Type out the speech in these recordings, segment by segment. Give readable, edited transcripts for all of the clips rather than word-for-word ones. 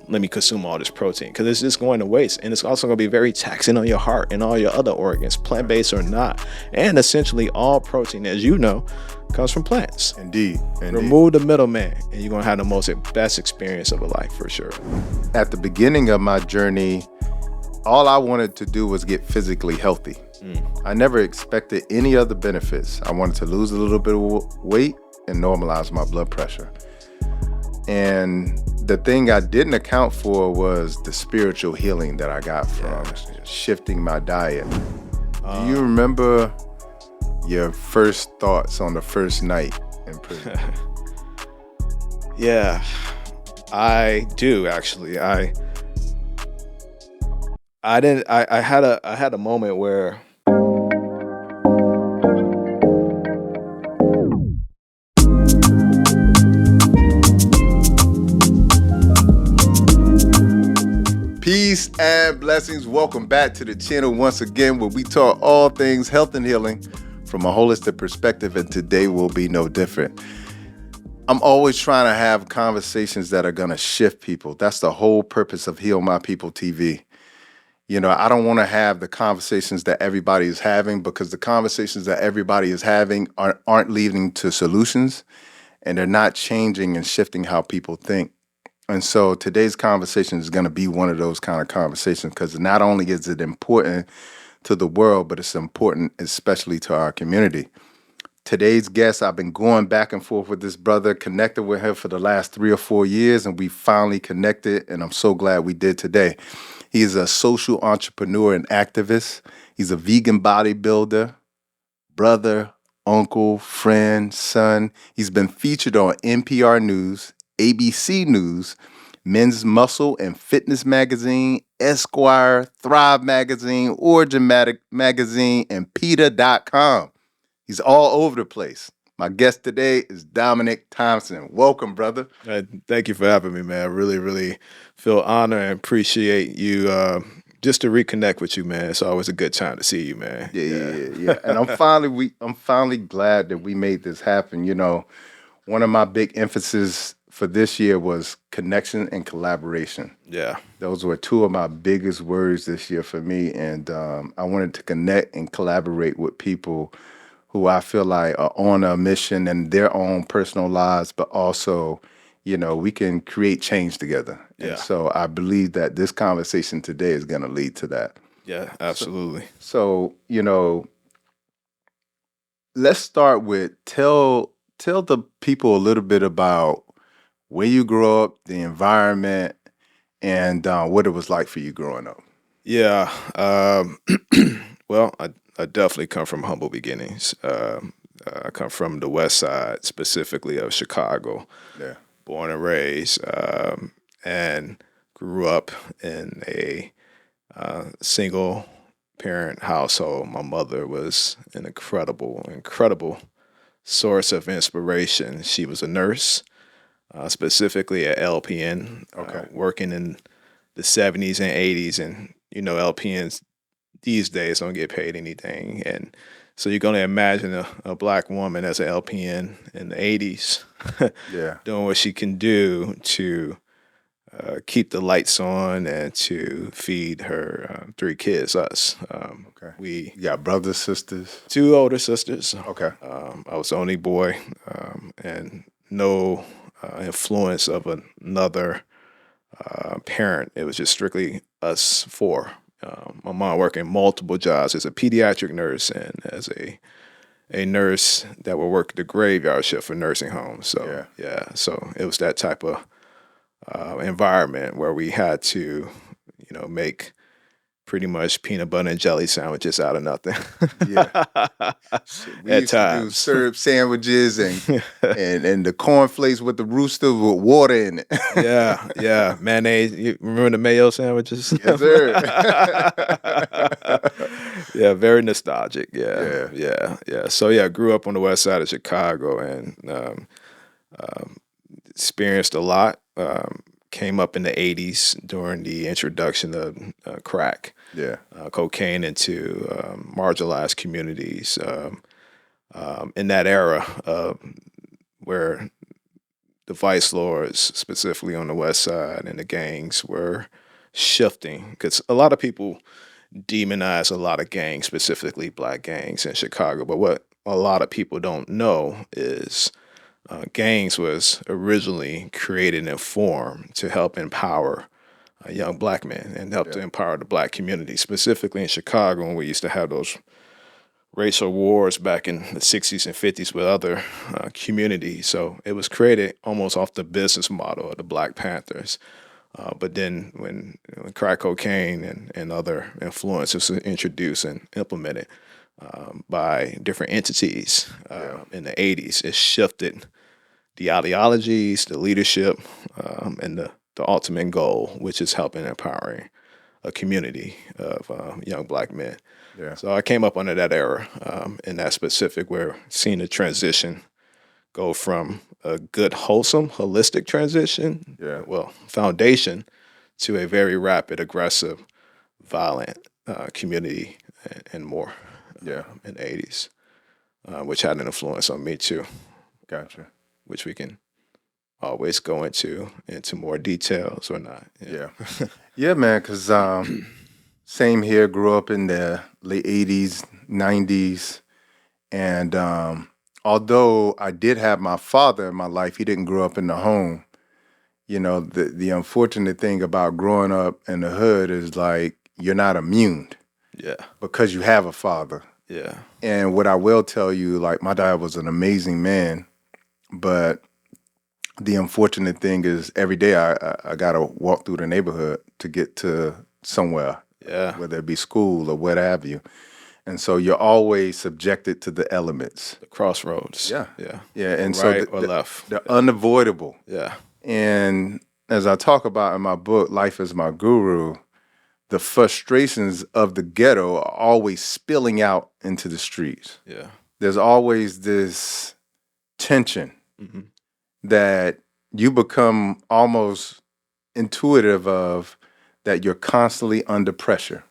let me consume all this protein, because it's just going to waste, and it's also going to be very taxing on your heart and all your other organs, plant-based or not. And essentially all protein, as you know, comes from plants. Indeed. Remove the middleman, and you're going to have the best experience of a life for sure. At the beginning of my journey, all I wanted to do was get physically healthy. I never expected any other benefits. I wanted to lose a little bit of weight and normalize my blood pressure. And the thing I didn't account for was the spiritual healing that I got from shifting my diet. Do you remember your first thoughts on the first night in prison? Yeah, I do actually. I had a moment where Peace and blessings. Welcome back to the channel once again, where we talk all things health and healing from a holistic perspective, and today will be no different. I'm always trying to have conversations that are going to shift people. That's the whole purpose of Heal My People TV. You know, I don't want to have the conversations that everybody is having, because the conversations that everybody is having aren't leading to solutions, and they're not changing and shifting how people think. And so today's conversation is going to be one of those kind of conversations, because not only is it important to the world, but it's important especially to our community. Today's guest, I've been going back and forth with this brother, connected with him for the last 3 or 4 years, and we finally connected, and I'm so glad we did today. He is a social entrepreneur and activist. He's a vegan bodybuilder, brother, uncle, friend, son. He's been featured on NPR News, ABC News, Men's Muscle and Fitness Magazine, Esquire, Thrive Magazine, Origin Magazine, and PETA.com. He's all over the place. My guest today is Dominick Thompson. Welcome, brother. Thank you for having me, man. I really, really feel honored and appreciate you. Just to reconnect with you, man. It's always a good time to see you, man. Yeah. And I'm finally glad that we made this happen. You know, one of my big emphasis for this year was connection and collaboration. Yeah. Those were two of my biggest words this year for me. And I wanted to connect and collaborate with people who I feel like are on a mission in their own personal lives, but also, you know, we can create change together. Yeah. And so I believe that this conversation today is going to lead to that. Yeah, absolutely. So, you know, let's start with tell the people a little bit about where you grew up, the environment, and what it was like for you growing up. Yeah. Well, I definitely come from humble beginnings. I come from the west side, specifically of Chicago. Yeah. Born and raised, and grew up in a single parent household. My mother was an incredible source of inspiration. She was a nurse, specifically at LPN, working in the 70s and 80s. And, you know, LPNs these days don't get paid anything. And so you're going to imagine a black woman as an LPN in the 80s doing what she can do to keep the lights on and to feed her 3 kids, us. You got brothers, sisters? 2 older sisters. Okay. I was the only boy, and no influence of another parent. It was just strictly us 4. My mom working multiple jobs as a pediatric nurse and as a nurse that would work the graveyard shift for nursing homes. So so it was that type of environment where we had to, you know, make pretty much peanut butter and jelly sandwiches out of nothing. We used to do syrup sandwiches and the cornflakes with the rooster with water in it. yeah. Mayonnaise. You remember the mayo sandwiches? Yes, sir. Yeah, very nostalgic. Yeah. So I grew up on the west side of Chicago and experienced a lot. Came up in the 80s during the introduction of crack, cocaine into marginalized communities. In that era where the vice lords, specifically on the West Side, and the gangs were shifting because a lot of people demonize a lot of gangs, specifically black gangs in Chicago. But what a lot of people don't know is gangs was originally created and formed to help empower young black men and help to empower the black community, specifically in Chicago, when we used to have those racial wars back in the 60s and 50s with other communities. So it was created almost off the business model of the Black Panthers. But then when crack cocaine and other influences were introduced and implemented by different entities in the 80s, it shifted the ideologies, the leadership, and the ultimate goal, which is helping and empowering a community of young black men. Yeah. So I came up under that era in that specific, where seeing the transition go from a good, wholesome, holistic transition, foundation, to a very rapid, aggressive, violent community and more in the 80s, which had an influence on me too. Gotcha. Which we can always go into more details or not. Yeah. Yeah, man, because same here, grew up in the late 80s, 90s. And although I did have my father in my life, he didn't grow up in the home. You know, the unfortunate thing about growing up in the hood is like you're not immune. Yeah. Because you have a father. Yeah. And what I will tell you, like, my dad was an amazing man, but the unfortunate thing is every day I got to walk through the neighborhood to get to somewhere, whether it be school or what have you. And so you're always subjected to the elements. The crossroads. Yeah. Yeah. Yeah. And right so or left. They're unavoidable. Yeah. And as I talk about in my book, Life is My Guru, the frustrations of the ghetto are always spilling out into the streets. Yeah. There's always this tension that you become almost intuitive of, that you're constantly under pressure.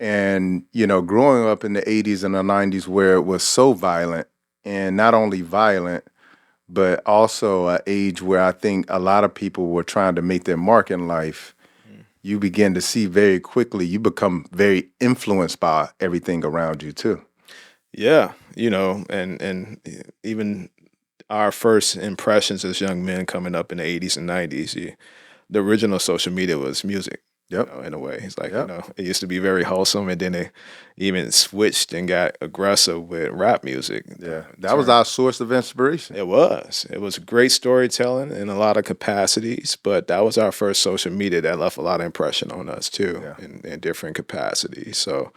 And, you know, growing up in the 80s and the 90s where it was so violent, and not only violent, but also an age where I think a lot of people were trying to make their mark in life, you begin to see very quickly, you become very influenced by everything around you too. Yeah, you know, and even our first impressions as young men coming up in the 80s and 90s, the original social media was music. Yep. You know, in a way, it's like, you know, it used to be very wholesome, and then it even switched and got aggressive with rap music. Yeah, that was our source of inspiration. It was great storytelling in a lot of capacities, but that was our first social media that left a lot of impression on us too, in different capacities. So,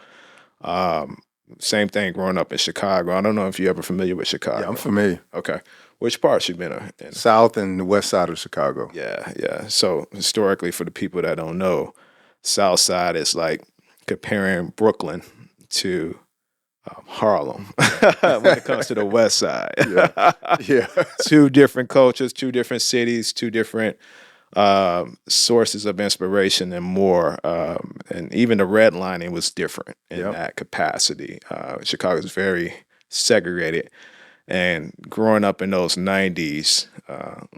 same thing growing up in Chicago. I don't know if you're ever familiar with Chicago. Yeah, I'm familiar. Okay. Which parts you been in? South and the west side of Chicago. Yeah. So historically, for the people that don't know, South Side is like comparing Brooklyn to Harlem when it comes to the West Side. Yeah. Two different cultures, two different cities, two different sources of inspiration and more. And even the redlining was different in that capacity. Chicago is very segregated. And growing up in those 90s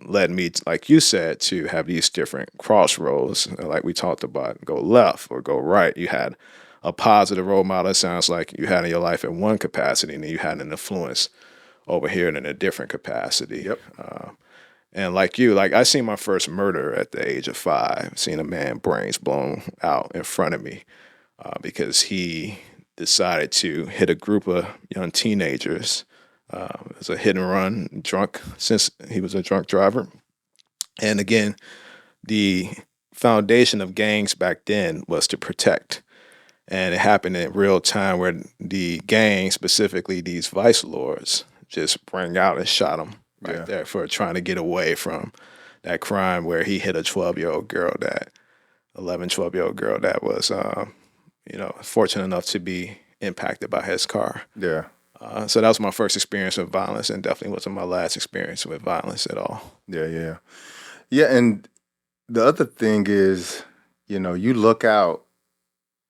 led me, like you said, to have these different crossroads, like we talked about, go left or go right. You had a positive role model, it sounds like you had in your life in one capacity, and then you had an influence over here in a different capacity. Yep. And like you, like I seen my first murder at the age of 5, seeing a man brains blown out in front of me because he decided to hit a group of young teenagers. It was a hit and run, drunk, since he was a drunk driver. And again, the foundation of gangs back then was to protect. And it happened in real time where the gang, specifically these vice lords, just rang out and shot him there for trying to get away from that crime where he hit a 12-year-old girl, 12-year-old girl that was, fortunate enough to be impacted by his car. Yeah. So that was my first experience with violence, and definitely wasn't my last experience with violence at all. Yeah. And the other thing is, you know, you look out,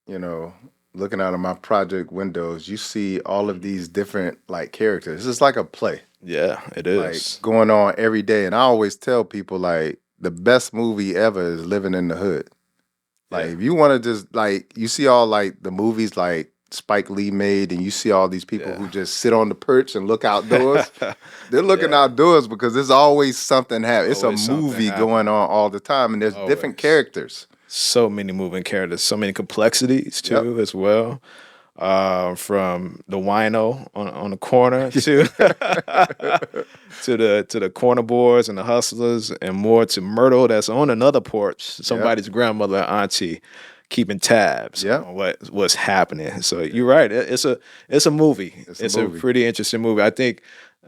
you know, looking out of my project windows, you see all of these different like characters. It's like a play. Yeah, it like is. going on every day. And I always tell people like the best movie ever is Living in the Hood. Like Yeah. if you want to just like you see all like the movies like Spike Lee made, and you see all these people Yeah. who just sit on the perch and look outdoors. They're looking Yeah. outdoors because there's always something happening. It's a Always something movie going happening. on all the time, and there's different Always. characters. So many moving characters, so many complexities Yep. too, as well. From the wino on the corner to to the corner boys and the hustlers, and more to Myrtle that's on another porch, Yep. somebody's grandmother, auntie, keeping tabs Yep. on what's happening. So you're right. It's a movie. It's a movie. pretty interesting movie. I think,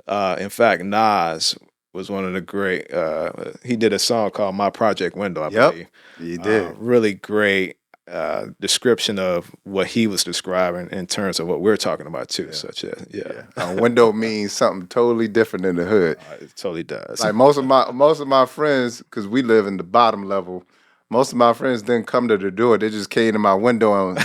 in fact, Nas was one of the great. He did a song called "My Project Window," I Yep. believe. You did. Really great description of what he was describing in terms of what we're talking about too. Such as A window means something totally different in the hood. it totally does. Like most of my friends, because we live in the bottom level, most of my friends didn't come to the door. They just came to my window and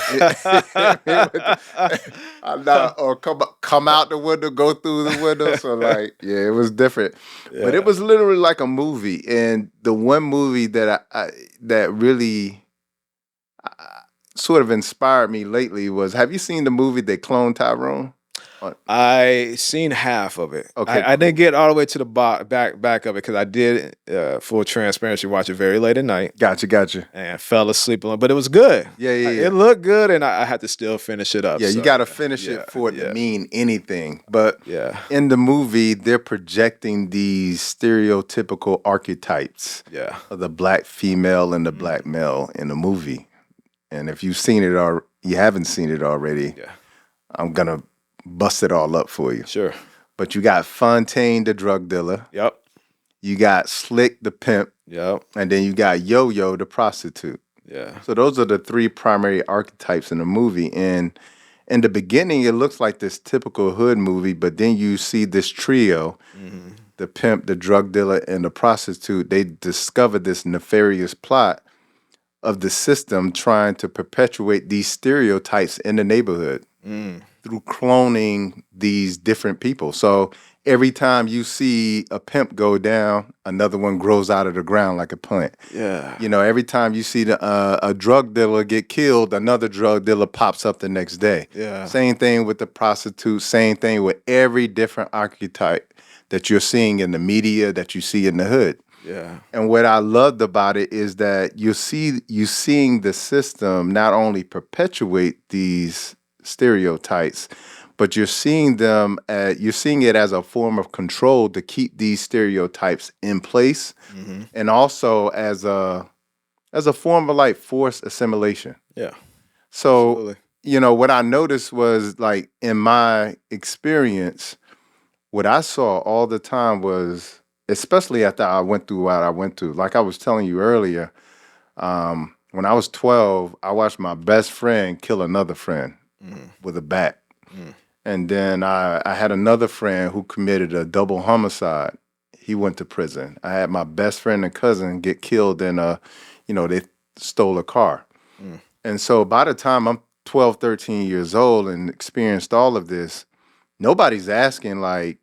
or come out the window, go through the window. So like, yeah, it was different, but it was literally like a movie. And the one movie that I that really sort of inspired me lately was, have you seen the movie They Cloned Tyrone? I seen half of it. Okay, I didn't get all the way to the back of it because I did, full transparency, watch it very late at night Gotcha. and fell asleep on. But it was good. Yeah. It looked good, and I had to still finish it up. Yeah, so, you got to finish yeah, it for it yeah, to mean anything. But yeah, in the movie, they're projecting these stereotypical archetypes yeah. of the black female and the black male in the movie. And if you've seen it or you haven't seen it already, Yeah. I'm gonna bust it all up for you. Sure. But you got Fontaine, the drug dealer. Yep. You got Slick, the pimp, Yep. and then you got Yo-Yo, the prostitute. Yeah. So those are the three primary archetypes in the movie. And in the beginning, it looks like this typical hood movie, but then you see this trio, the pimp, the drug dealer, and the prostitute. They discover this nefarious plot of the system trying to perpetuate these stereotypes in the neighborhood through cloning these different people. So every time you see a pimp go down, another one grows out of the ground like a plant. Yeah. You know, every time you see a drug dealer get killed, another drug dealer pops up the next day. Yeah. Same thing with the prostitute, same thing with every different archetype that you're seeing in the media, that you see in the hood. Yeah. And what I loved about it is that you seeing the system not only perpetuate these stereotypes, but you're seeing it as a form of control to keep these stereotypes in place, and also as a form of like forced assimilation. Yeah. So, Absolutely. what I noticed was, like, in my experience, what I saw all the time was, especially after I went through what I went through, like I was telling you earlier, when I was 12, I watched my best friend kill another friend with a bat. And then I had another friend who committed a double homicide. He went to prison. I had my best friend and cousin get killed in they stole a car. And so by the time I'm 12, 13 years old and experienced all of this, nobody's asking, like,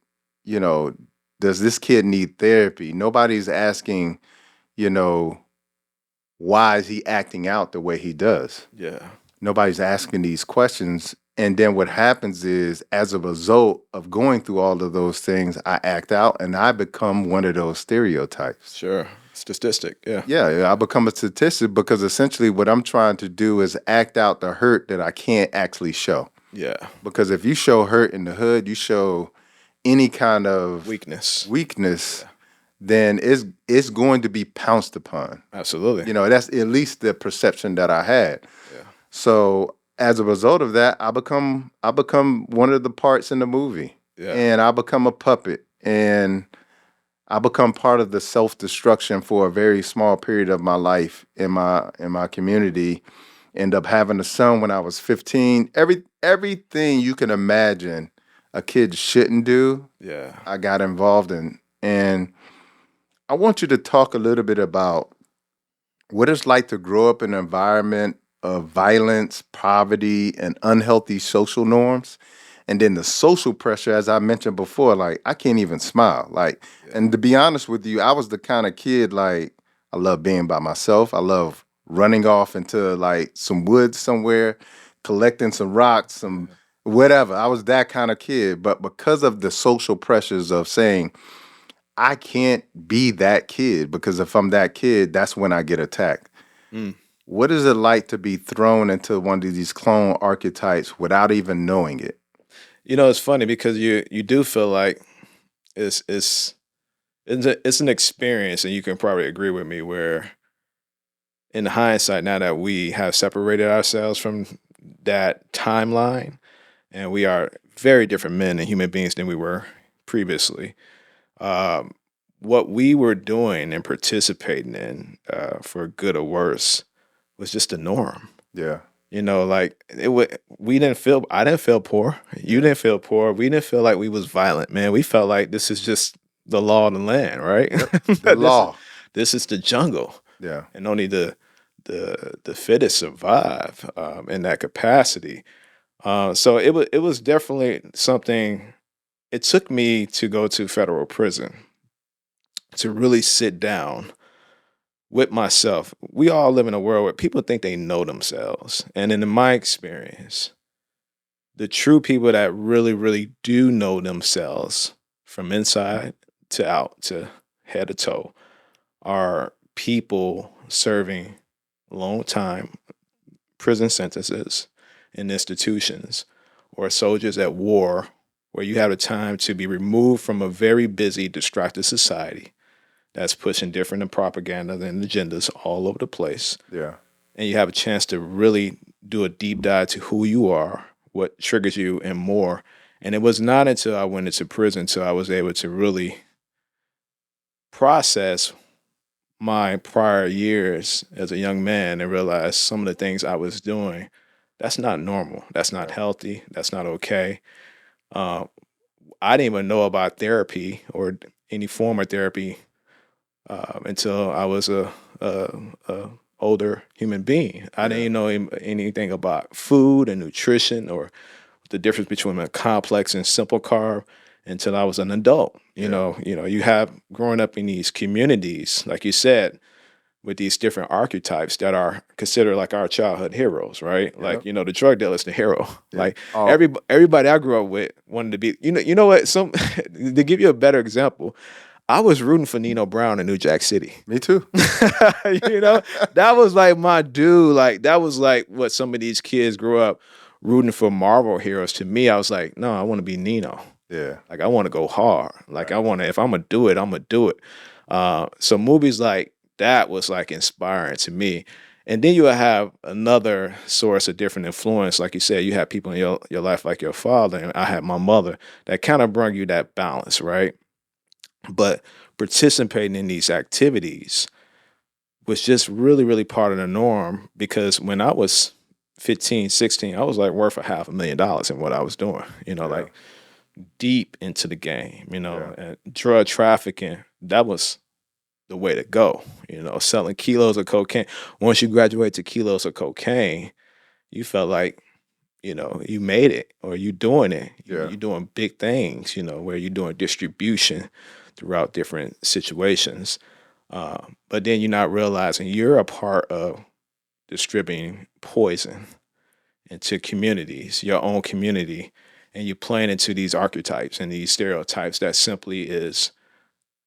does this kid need therapy? Nobody's asking, why is he acting out the way he does? Yeah. Nobody's asking these questions. And then what happens is, as a result of going through all of those things, I act out and I become one of those stereotypes. Sure. Statistic. Yeah. Yeah, I become a statistic because essentially what I'm trying to do is act out the hurt that I can't actually show. Yeah. Because if you show hurt in the hood, you show any kind of Weakness. then it's going to be pounced upon. Absolutely. That's at least the perception that I had. Yeah. So as a result of that, I become one of the parts in the movie. Yeah. And I become a puppet, and I become part of the self-destruction for a very small period of my life in my community. End up having a son when I was 15. Everything you can imagine a kid shouldn't do, Yeah. I got involved in. And I want you to talk a little bit about what it's like to grow up in an environment of violence, poverty, and unhealthy social norms, And then the social pressure, as I mentioned before, like I can't even smile. Like, and to be honest with you, I was the kind of kid like I love being by myself. I love running off into like some woods somewhere, collecting some rocks, some whatever. I was that kind of kid. But because of the social pressures of saying I can't be that kid, because if I'm that kid, that's when I get attacked. Mm. What is it like to be thrown into one of these clone archetypes without even knowing it? It's funny because you do feel like it's it's it's an experience, and you can probably agree with me where, in hindsight, now that we have separated ourselves from that timeline, and we are very different men and human beings than we were previously. Um, what we were doing and participating in, for good or worse, was just the norm. Yeah. Like we didn't feel. I didn't feel poor. You didn't feel poor. We didn't feel like we was violent, man. We felt like this is just the law of the land, right? The this is law. this is the jungle, Yeah. and only the fittest survive, in that capacity. So it was definitely something. It took me to go to federal prison to really sit down with myself. We all live in a world where people think they know themselves. And in my experience, the true people that really, really do know themselves from inside to out to head to toe are people serving long time prison sentences in institutions, or soldiers at war, where you have the time to be removed from a very busy, distracted society that's pushing different propaganda and agendas all over the place. Yeah. And you have a chance to really do a deep dive to who you are, what triggers you, and more. And it was not until I went into prison until I was able to really process my prior years as a young man and realize some of the things I was doing, that's not normal. That's not healthy. That's not okay. Uh, I didn't even know about therapy or any form of therapy, until I was a older human being. I didn't even know anything about food and nutrition, or the difference between a complex and simple carb, until I was an adult. You have growing up in these communities, like you said, with these different archetypes that are considered like our childhood heroes, right? Like, the drug dealer is the hero. Like Oh, everybody I grew up with wanted to be, you know what? Some to give you a better example, I was rooting for Nino Brown in New Jack City. me too. That was like my dude. Like that was like what some of these kids grew up rooting for Marvel heroes. To me, I was like, no, I want to be Nino. Yeah. Like I want to go hard. Like I want to, if I'm gonna do it, I'm gonna do it. So movies like that was like inspiring to me. And then you will have another source of different influence. Like you said, you have people in your life like your father, and I had my mother that kind of brought you that balance, right? But participating in these activities was just really, really part of the norm, because when I was 15, 16, I was like worth a $500,000 in what I was doing, like deep into the game, and drug trafficking, that was the way to go, selling kilos of cocaine. Once you graduate to kilos of cocaine, you felt like, you made it, or you doing it. You're doing big things, where you're doing distribution throughout different situations. But then you're not realizing you're a part of distributing poison into communities, your own community, and you're playing into these archetypes and these stereotypes that simply is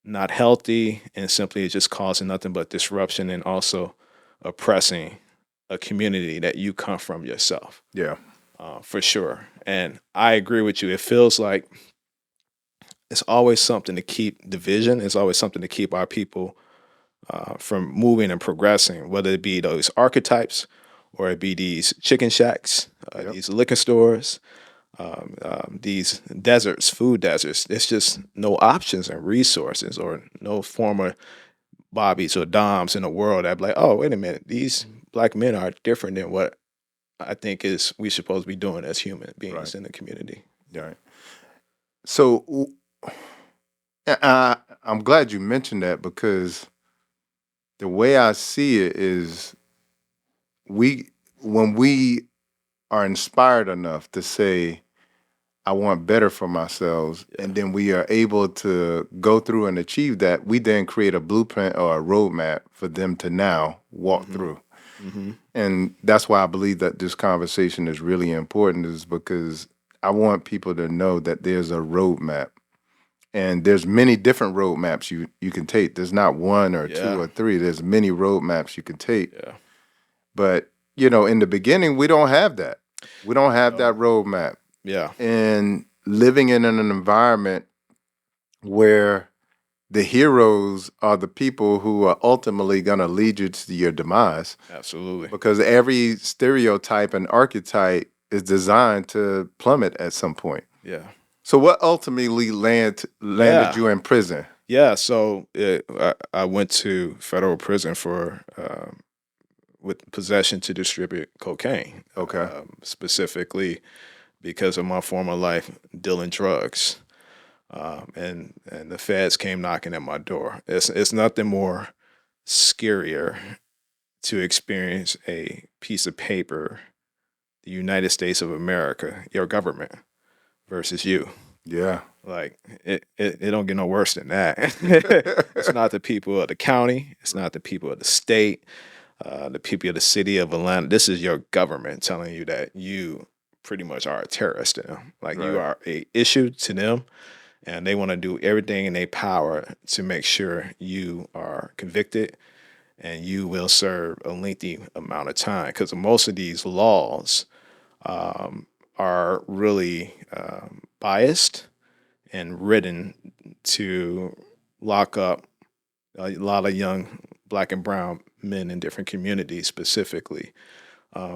not healthy, and simply is just causing nothing but disruption, and also oppressing a community that you come from yourself. Yeah. For sure. And I agree with you. It feels like it's always something to keep division. It's always something to keep our people, from moving and progressing, whether it be those archetypes, or it be these chicken shacks, these liquor stores, these deserts, food deserts. There's just no options and resources, or no former Bobbies or Doms in the world that be like, oh, wait a minute, these black men are different than what I think is we supposed to be doing as human beings in the community. Right. So I'm glad you mentioned that, because the way I see it is when we are inspired enough to say, I want better for myself, and then we are able to go through and achieve that, we then create a blueprint or a roadmap for them to now walk through. And that's why I believe that this conversation is really important, is because I want people to know that there's a roadmap. And there's many different roadmaps you can take. There's not one or two or three. There's many roadmaps you can take. Yeah. But, in the beginning, we don't have that. We don't have that roadmap. Yeah. And living in an environment where the heroes are the people who are ultimately going to lead you to your demise. Absolutely. Because every stereotype and archetype is designed to plummet at some point. Yeah. So what ultimately landed you in prison? Yeah. So I went to federal prison for with possession to distribute cocaine. Okay. Specifically because of my former life dealing drugs. And the feds came knocking at my door. It's nothing more scarier to experience a piece of paper, the United States of America, your government, versus you. Yeah. Like it don't get no worse than that. It's not the people of the county. It's not the people of the state, the people of the city of Atlanta. This is your government telling you that you pretty much are a terrorist to them. Like you are a issue to them, and they want to do everything in their power to make sure you are convicted and you will serve a lengthy amount of time. Because most of these laws are really biased and written to lock up a lot of young black and brown men in different communities specifically.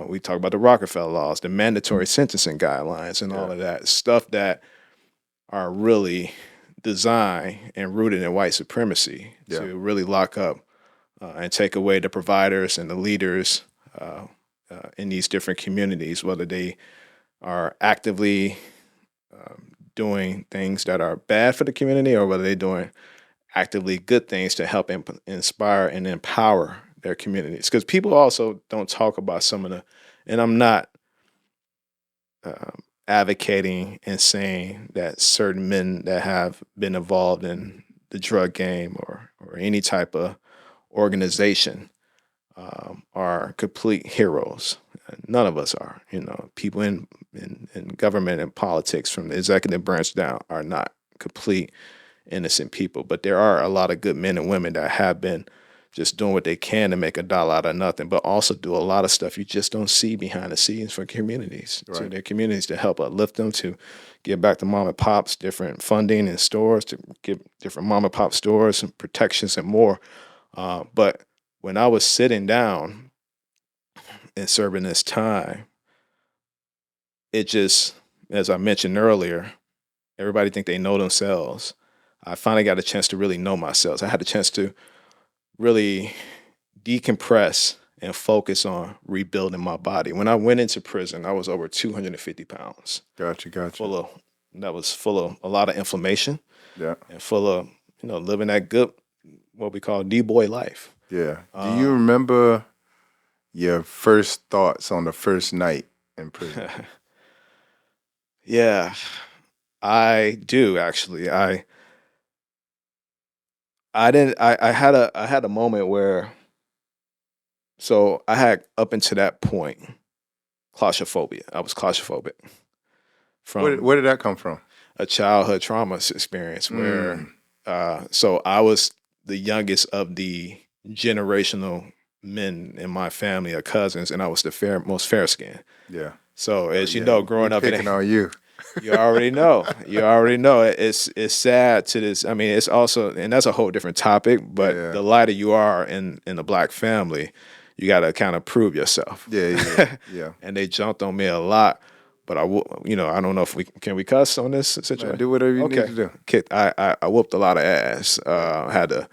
We talk about the Rockefeller laws, the mandatory sentencing guidelines, and all of that stuff that are really designed and rooted in white supremacy to really lock up and take away the providers and the leaders in these different communities, whether they are actively doing things that are bad for the community or whether they're doing actively good things to help inspire and empower their communities. Because people also don't talk about some of the, and I'm not advocating and saying that certain men that have been involved in the drug game or any type of organization are complete heroes. None of us are. People in government and politics from the executive branch down are not complete innocent people. But there are a lot of good men and women that have been just doing what they can to make a dollar out of nothing, but also do a lot of stuff you just don't see behind the scenes for communities, to their communities, to help uplift them, to give back to mom and pops different funding and stores, to give different mom and pop stores and protections and more. But when I was sitting down and serving this time, it just, as I mentioned earlier, everybody think they know themselves. I finally got a chance to really know myself. I had a chance to really decompress and focus on rebuilding my body. When I went into prison, I was over 250 pounds. Gotcha. That was full of a lot of inflammation. Yeah. And full of, living that good, what we call D-boy life. Yeah. Do you remember your first thoughts on the first night in prison? Yeah, I do actually. I had a moment where, so I had up until that point claustrophobia. I was claustrophobic from Where did that come from? a childhood trauma experience where, so I was the youngest of the generational men in my family of cousins, and I was the most fair skinned. Yeah. So as you know, growing up, picking on you. You already know. It's sad to this. I mean, it's also, and that's a whole different topic. But the lighter you are in the black family, you got to kind of prove yourself. Yeah. And they jumped on me a lot. But I don't know if we can cuss on this situation. Man, do whatever you need to do. I whooped a lot of ass. Had to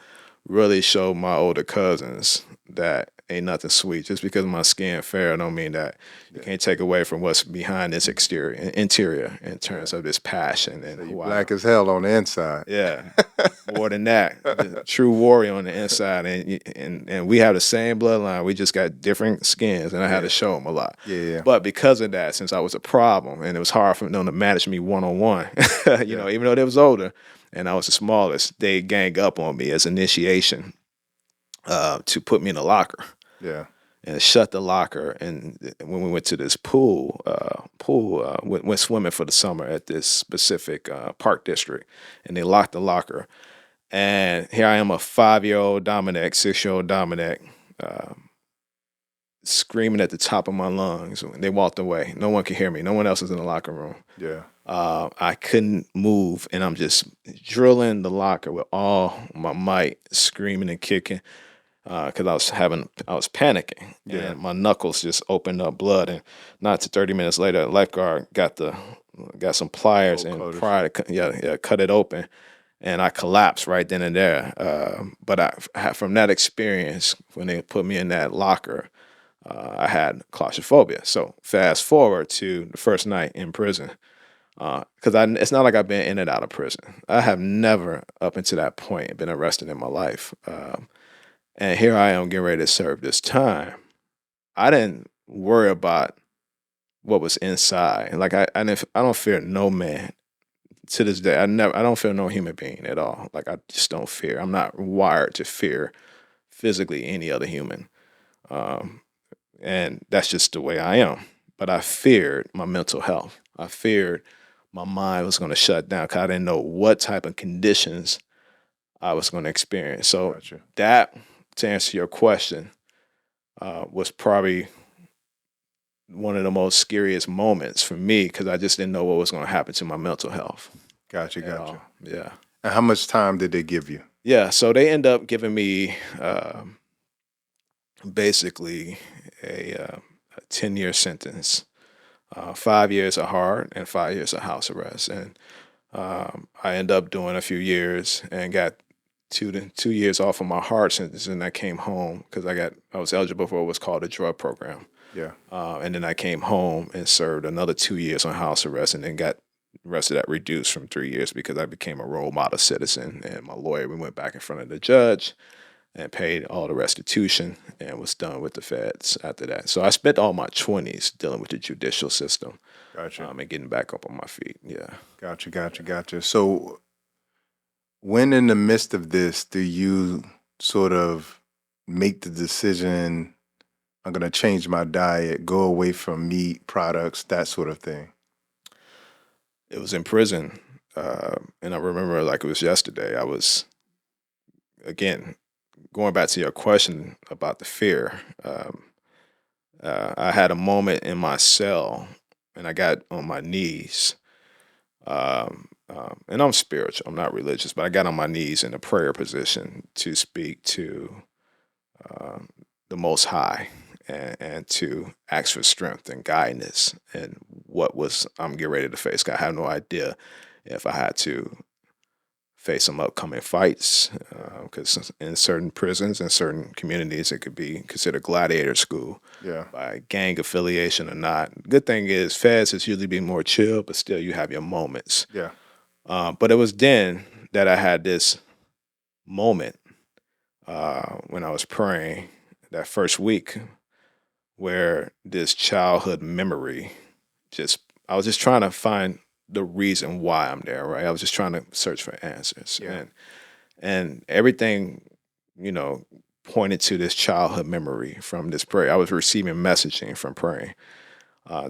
really show my older cousins that ain't nothing sweet. Just because my skin fair don't mean that you can't take away from what's behind this interior in terms of this passion and so you black as hell on the inside. Yeah. More than that, the true warrior on the inside, and we have the same bloodline. We just got different skins, and I had to show them a lot. Yeah. But because of that, since I was a problem, and it was hard for them to manage me one on one, you know, even though they was older, and I was the smallest, they gang up on me as initiation to put me in a locker. Yeah. And shut the locker. And when we went to this went swimming for the summer at this specific park district, and they locked the locker. And here I am, a 5-year-old Dominick, 6-year-old Dominick, screaming at the top of my lungs. They walked away. No one could hear me. No one else was in the locker room. Yeah. I couldn't move, and I'm just drilling the locker with all my might, screaming and kicking. Because I was panicking, and my knuckles just opened up blood, and not to 30 minutes later, a lifeguard got some pliers and prior to cut it open, and I collapsed right then and there. But from that experience, when they put me in that locker, I had claustrophobia. So fast forward to the first night in prison, because it's not like I've been in and out of prison. I have never, up until that point, been arrested in my life. And here I am getting ready to serve this time. I didn't worry about what was inside. Like I don't fear no man. To this day, I don't fear no human being at all. Like I just don't fear. I'm not wired to fear physically any other human. And that's just the way I am. But I feared my mental health. I feared my mind was going to shut down because I didn't know what type of conditions I was going to experience. So that, to answer your question, was probably one of the most scariest moments for me because I just didn't know what was going to happen to my mental health. Gotcha. Yeah. And how much time did they give you? Yeah, so they end up giving me basically a 10-year sentence. 5 years of hard and 5 years of house arrest. And I ended up doing a few years and got 2 years off of my hard sentence, and I came home because I was eligible for what was called a drug program. Yeah. And then I came home and served another 2 years on house arrest, and then got the rest of that reduced from 3 years because I became a role model citizen. And my lawyer, we went back in front of the judge and paid all the restitution and was done with the feds after that. So I spent all my 20s dealing with the judicial system. Gotcha. And getting back up on my feet. Yeah. Gotcha. So when in the midst of this do you sort of make the decision, I'm going to change my diet, go away from meat products, that sort of thing? It was in prison. And I remember like it was yesterday. I was, again, going back to your question about the fear. I had a moment in my cell and I got on my knees. And I'm spiritual, I'm not religious, but I got on my knees in a prayer position to speak to the Most High and to ask for strength and guidance and I'm getting ready to face. I have no idea if I had to face some upcoming fights because in certain prisons and certain communities, it could be considered gladiator school by gang affiliation or not. Good thing is feds is usually be more chill, but still you have your moments. Yeah. But it was then that I had this moment when I was praying that first week where this childhood memory I was just trying to find the reason why I'm there, right? I was just trying to search for answers. Yeah. And everything, pointed to this childhood memory from this prayer. I was receiving messaging from praying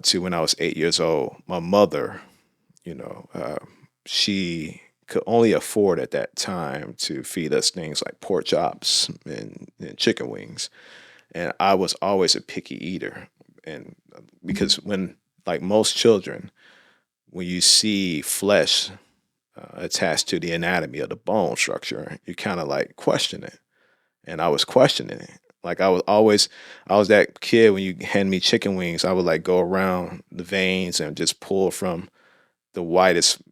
to when I was 8 years old. My mother, she could only afford at that time to feed us things like pork chops and chicken wings. And I was always a picky eater. And because when, like most children, when you see flesh attached to the anatomy of the bone structure, you kind of like question it. And I was questioning it. Like I was that kid when you hand me chicken wings, I would like go around the veins and just pull from the whitest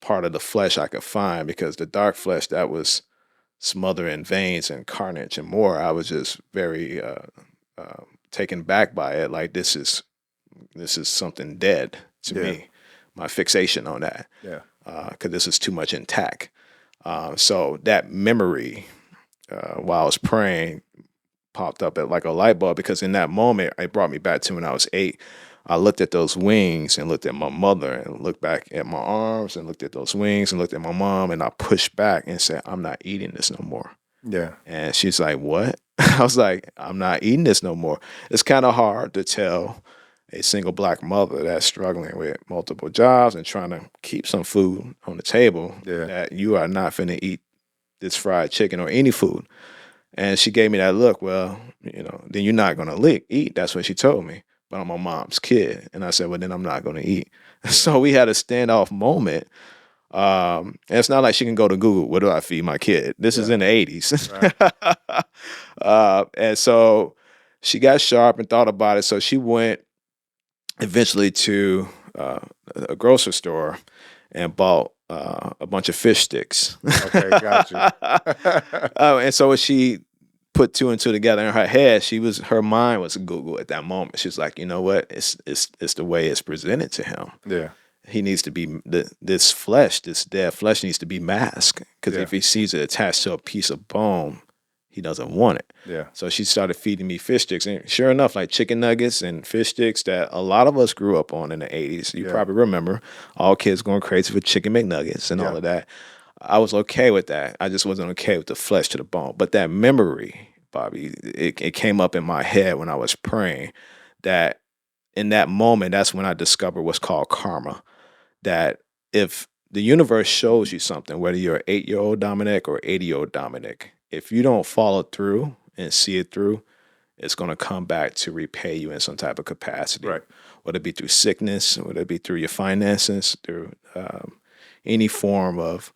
part of the flesh I could find because the dark flesh that was smothered in veins and carnage and more, I was just very taken back by it. Like this is something dead to me. My fixation on that. Yeah. Because this is too much intact. So that memory, while I was praying, popped up at like a light bulb, because in that moment it brought me back to when I was 8. I looked at those wings and looked at my mother and looked back at my arms and looked at those wings and looked at my mom, and I pushed back and said, I'm not eating this no more. Yeah. And she's like, what? I was like, I'm not eating this no more. It's kind of hard to tell a single black mother that's struggling with multiple jobs and trying to keep some food on the table Yeah. that you are not finna eat this fried chicken or any food. And she gave me that look. Well, then you're not gonna eat. That's what she told me. But I'm my mom's kid, and I said, well, then I'm not gonna eat. So we had a standoff moment. And it's not like she can go to Google, what do I feed my kid? This is in the 80s. Right. And so she got sharp and thought about it. So she went eventually to a grocery store and bought a bunch of fish sticks. Okay, got you. And so she put two and two together in her head. Her mind was Google at that moment. She's like, you know what? It's the way it's presented to him. Yeah. He needs to be this dead flesh needs to be masked, because if he sees it attached to a piece of bone, he doesn't want it. Yeah. So she started feeding me fish sticks, and sure enough, like chicken nuggets and fish sticks that a lot of us grew up on in the 80s. You probably remember all kids going crazy for chicken McNuggets and all of that. I was okay with that. I just wasn't okay with the flesh to the bone. But that memory, Bobby, it came up in my head when I was praying, that in that moment, that's when I discovered what's called karma. That if the universe shows you something, whether you're an 8-year-old Dominick or 80-year-old Dominick, if you don't follow through and see it through, it's going to come back to repay you in some type of capacity. Right. Whether it be through sickness, whether it be through your finances, through any form of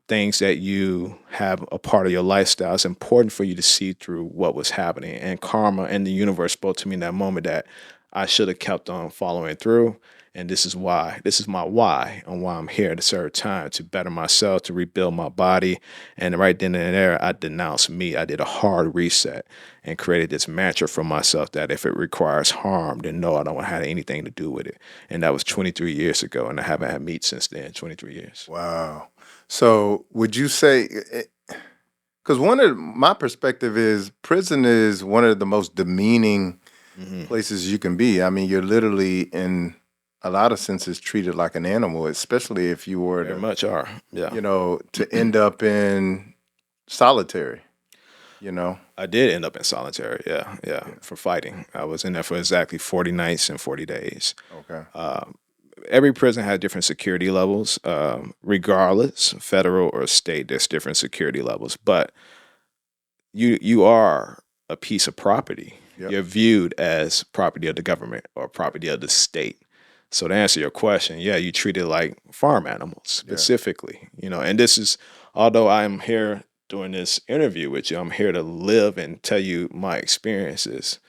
things that you have a part of your lifestyle. It's important for you to see through what was happening. And karma and the universe spoke to me in that moment that I should have kept on following through. And this is why. This is my why on why I'm here at a certain time, to better myself, to rebuild my body. And right then and there, I denounced me. I did a hard reset and created this mantra for myself that if it requires harm, then no, I don't have anything to do with it. And that was 23 years ago, and I haven't had meat since then, 23 years. Wow. So would you say, because one of my perspective is prison is one of the most demeaning places you can be. I mean, you're literally in a lot of senses treated like an animal, especially if you were Very much are. Yeah. To end up in solitary, I did end up in solitary. Yeah. For fighting. I was in there for exactly 40 nights and 40 days. Okay. Every prison had different security levels, regardless, federal or state. There's different security levels, but you are a piece of property. Yep. You're viewed as property of the government or property of the state. So to answer your question, yeah, you treat it like farm animals specifically. And this is, although I'm here doing this interview with you, I'm here to live and tell you my experiences.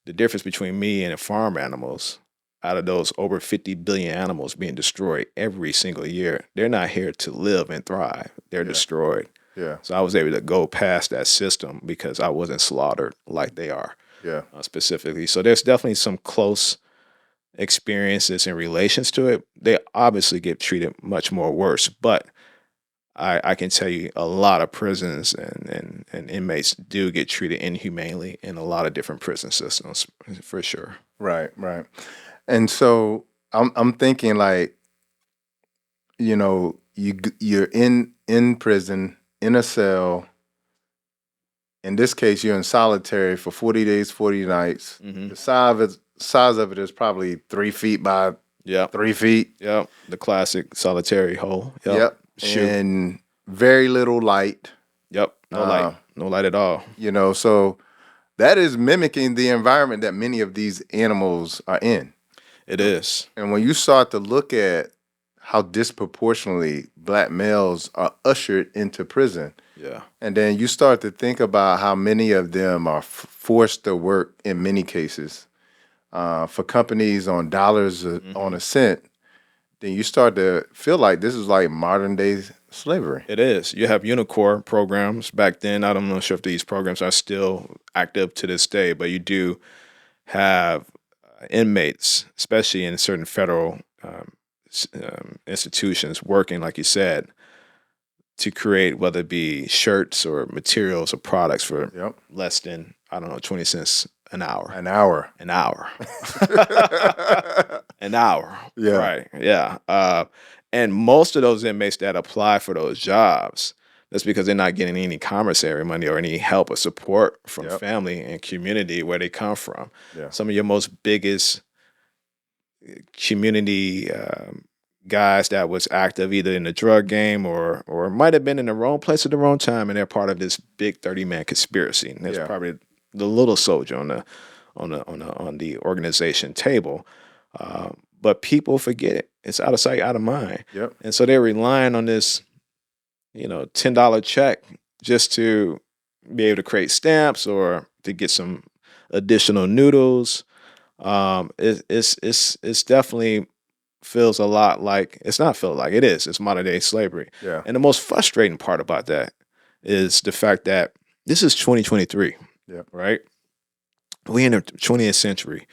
The difference between me and the farm animals, out of those over 50 billion animals being destroyed every single year, they're not here to live and thrive. They're destroyed. Yeah. So I was able to go past that system because I wasn't slaughtered like they are. Yeah. Specifically. So there's definitely some close experiences in relations to it. They obviously get treated much more worse, but I can tell you a lot of prisons and inmates do get treated inhumanely in a lot of different prison systems, for sure. Right. And so I'm thinking like, you're in prison, in a cell. In this case, you're in solitary for 40 days, 40 nights. Mm-hmm. The size of it is probably 3 feet by 3 feet. Yep. The classic solitary hole. Yep. And very little light. Yep. No light. No light at all. So that is mimicking the environment that many of these animals are in. It is. And when you start to look at how disproportionately black males are ushered into prison, and then you start to think about how many of them are forced to work in many cases for companies on dollars on a cent, then you start to feel like this is like modern day slavery. It is. You have Unicorn programs back then. I don't know sure if these programs are still active to this day, but you do have inmates, especially in certain federal institutions, working, like you said, to create, whether it be shirts or materials or products for Yep. less than, I don't know, 20 cents an hour. An hour. An hour. An hour. Yeah. Right. Yeah. And most of those inmates that apply for those jobs, that's because they're not getting any commissary money or any help or support from Yep. family and community where they come from. Yeah. Some of your most biggest community guys that was active either in the drug game or might have been in the wrong place at the wrong time, and they're part of this big 30-man conspiracy. And that's probably the little soldier on the organization table. But people forget it. It's out of sight, out of mind. Yep. And so they're relying on this, $10 check just to be able to create stamps or to get some additional noodles. It's definitely feels a lot like, it's not feel like, it is. It's modern day slavery. Yeah. And the most frustrating part about that is the fact that this is 2023. Yeah. Right? We in the 20th century.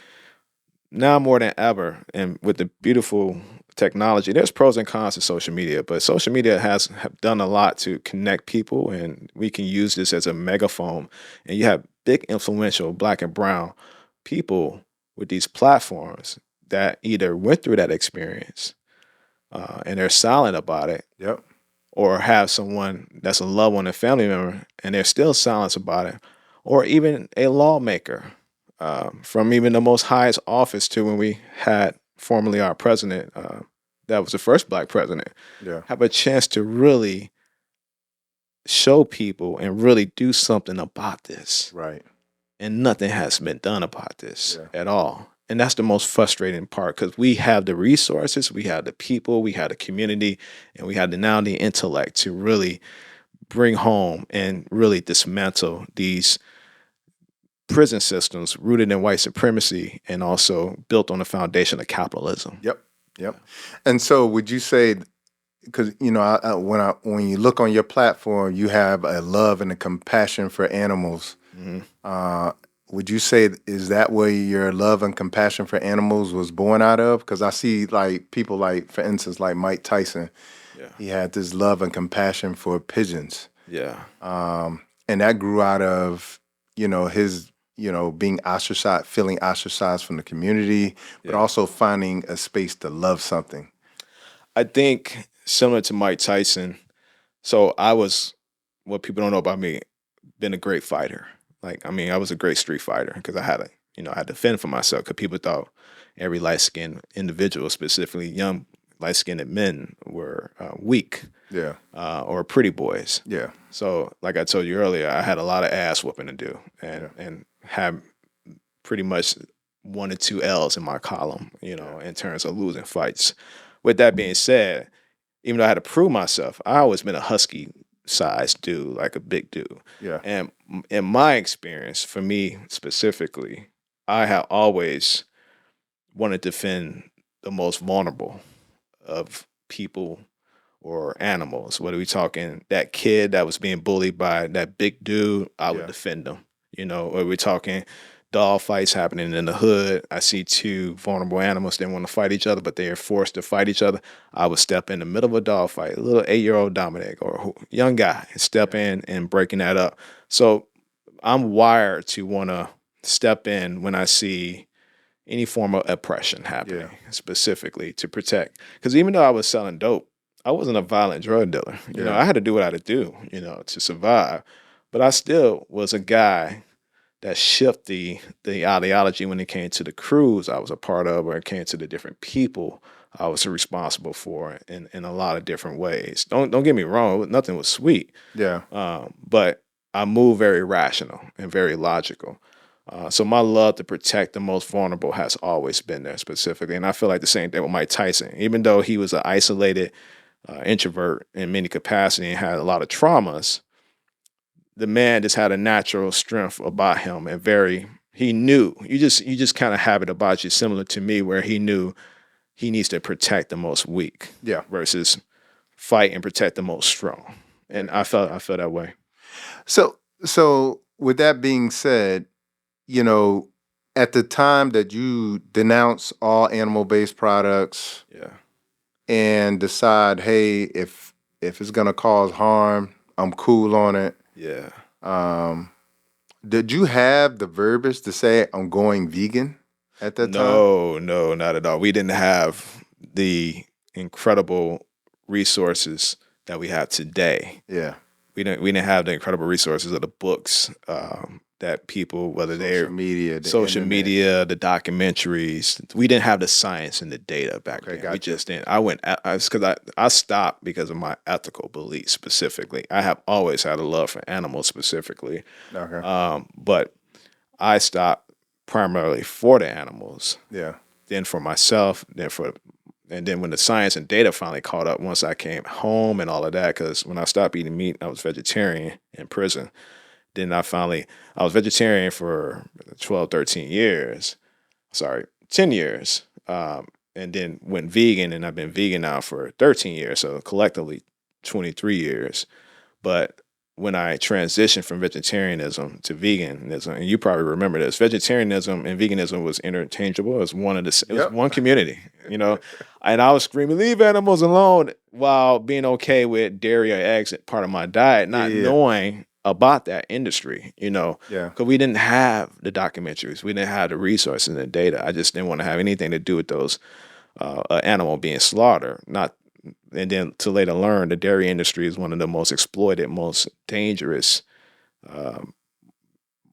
Now more than ever, and with the beautiful technology, there's pros and cons to social media, but social media have done a lot to connect people, and we can use this as a megaphone. And you have big influential Black and brown people with these platforms that either went through that experience and they're silent about it. Yep. Or have someone that's a loved one, a family member, and they're still silent about it, or even a lawmaker. From even the most highest office to when we had formerly our president, that was the first Black president, have a chance to really show people and really do something about this. Right. And nothing has been done about this at all. And that's the most frustrating part, because we have the resources, we have the people, we have the community, and we have now the intellect to really bring home and really dismantle these prison systems rooted in white supremacy and also built on the foundation of capitalism. Yep. And so would you say, because, when you look on your platform, you have a love and a compassion for animals. Mm-hmm. Would you say, is that where your love and compassion for animals was born out of? Because I see people for instance, like Mike Tyson. Yeah. He had this love and compassion for pigeons. Yeah. And that grew out of, his being ostracized, feeling ostracized from the community, but also finding a space to love something. I think similar to Mike Tyson, so I was, what people don't know about me, been a great fighter. I was a great street fighter because I had to fend for myself, because people thought every light-skinned individual, specifically young light-skinned men, were weak. Yeah. Or pretty boys. Yeah. So, like I told you earlier, I had a lot of ass whooping to do, and had pretty much 1 or 2 L's in my column, in terms of losing fights. With that being said, even though I had to prove myself, I always been a husky-sized dude, like a big dude. Yeah. And in my experience, for me specifically, I have always wanted to defend the most vulnerable of people or animals. What are we talking? That kid that was being bullied by that big dude, I would defend them. Or we're talking dog fights happening in the hood. I see 2 vulnerable animals, they want to fight each other, but they are forced to fight each other. I would step in the middle of a dog fight, a little 8-year-old Dominick or young guy, step in and breaking that up. So I'm wired to want to step in when I see any form of oppression happening, specifically to protect. Because even though I was selling dope, I wasn't a violent drug dealer. I had to do what I had to do, to survive. But I still was a guy that shifted the ideology when it came to the crews I was a part of, or it came to the different people I was responsible for in a lot of different ways. Don't get me wrong, nothing was sweet. Yeah. But I moved very rational and very logical. So my love to protect the most vulnerable has always been there specifically. And I feel like the same thing with Mike Tyson. Even though he was an isolated introvert in many capacity and had a lot of traumas, the man just had a natural strength about him, and he knew, you just kind of have it about you, similar to me, where he knew he needs to protect the most weak versus fight and protect the most strong. And I felt that way. So with that being said, at the time that you denounce all animal-based products and decide, hey, if If it's gonna cause harm, I'm cool on it. Yeah. Did you have the verbiage to say I'm going vegan at that time? No, no, not at all. We didn't have the incredible resources that we have today. Yeah. We didn't have the incredible resources of the books that people, whether Social they're media, the social internet. media, the documentaries. We didn't have the science and the data back Okay, then. We gotcha. just didn't. I stopped because of my ethical beliefs specifically. I have always had a love for animals specifically, Okay. but I stopped primarily for the animals, Yeah. then for myself, and then when the science and data finally caught up once I came home and all of that, because when I stopped eating meat, I was vegetarian in prison. Then I was vegetarian for 12, 13 years. Sorry, 10 years. And then went vegan, and I've been vegan now for 13 years. So collectively 23 years. But when I transitioned from vegetarianism to veganism, and you probably remember this, vegetarianism and veganism was interchangeable. It was it was Yep. one community, you know. And I was screaming, "Leave animals alone," while being okay with dairy or eggs as part of my diet, Yeah. not Yeah. knowing about that industry, you know, Yeah. because we didn't have the documentaries, we didn't have the resources and the data. I just didn't want to have anything to do with those animal being slaughtered. Not and then to later learn the dairy industry is one of the most exploited, most dangerous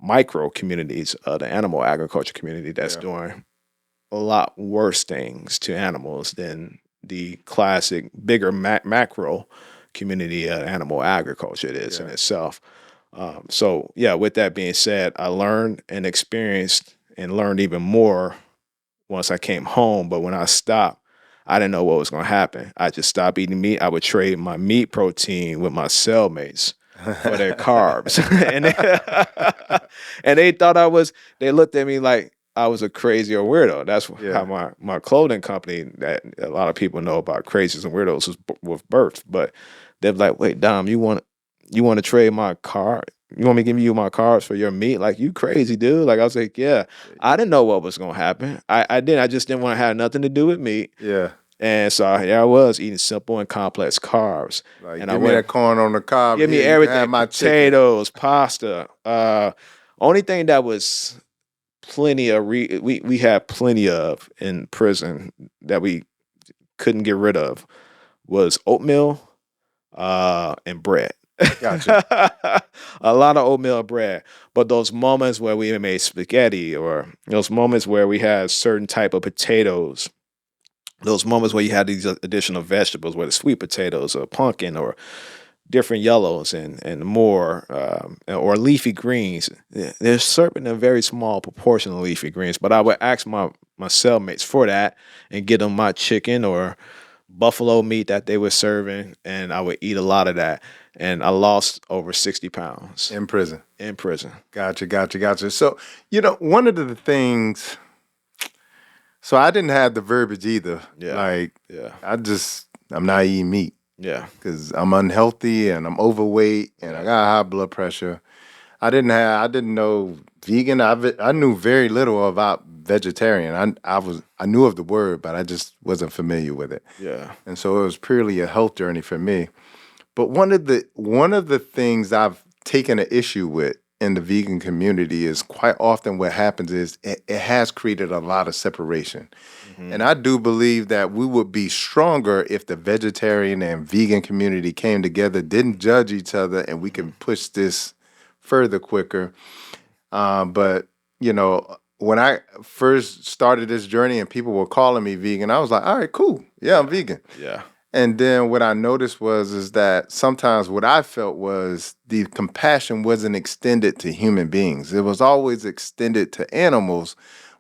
micro communities of the animal agriculture community that's Yeah. doing a lot worse things to animals than the classic bigger macro community of animal agriculture it is in Yeah. itself. So yeah, with that being said, I learned and experienced and learned even more once I came home. But when I stopped, I didn't know what was going to happen. I just stopped eating meat. I would trade my meat protein with my cellmates for their carbs. And they thought they looked at me like I was a crazy or weirdo. That's Yeah. how my clothing company that a lot of people know about crazies and weirdos was birthed. But they're like, wait, Dom, you want to trade my car? You want me to give you my carbs for your meat? Like, you crazy, dude. Like, I was like, yeah. I didn't know what was going to happen. I didn't. I just didn't want to have nothing to do with meat. Yeah. And so here I was eating simple and complex carbs. Like, And give me that corn on the cob. give me Here, you can have everything, my chicken. potatoes, pasta. Only thing that was plenty of, we had plenty of in prison that we couldn't get rid of was oatmeal and bread. Gotcha. A lot of oatmeal and bread. But those moments where we made spaghetti, or those moments where we had certain type of potatoes, those moments where you had these additional vegetables, whether sweet potatoes or pumpkin or different yellows and more, or leafy greens. There's serving a very small proportion of leafy greens, but I would ask my cellmates for that and get them my chicken or buffalo meat that they were serving, and I would eat a lot of that. And I lost over 60 pounds In prison. in prison. Gotcha. So, one of the things, so I didn't have the verbiage either. Yeah. Like, Yeah. I'm not eating meat Yeah. because I'm unhealthy and I'm overweight and I got high blood pressure. I didn't know vegan. I knew very little about vegetarian. I knew of the word, but I just wasn't familiar with it. Yeah. And so it was purely a health journey for me. But one of the things I've taken an issue with in the vegan community is quite often what happens is it has created a lot of separation. Mm-hmm. And I do believe that we would be stronger if the vegetarian and vegan community came together, didn't judge each other, and we can push this further quicker. But when I first started this journey and people were calling me vegan, I was like, all right, cool. Yeah, I'm vegan. Yeah. And then what I noticed is that sometimes what I felt was the compassion wasn't extended to human beings. It was always extended to animals,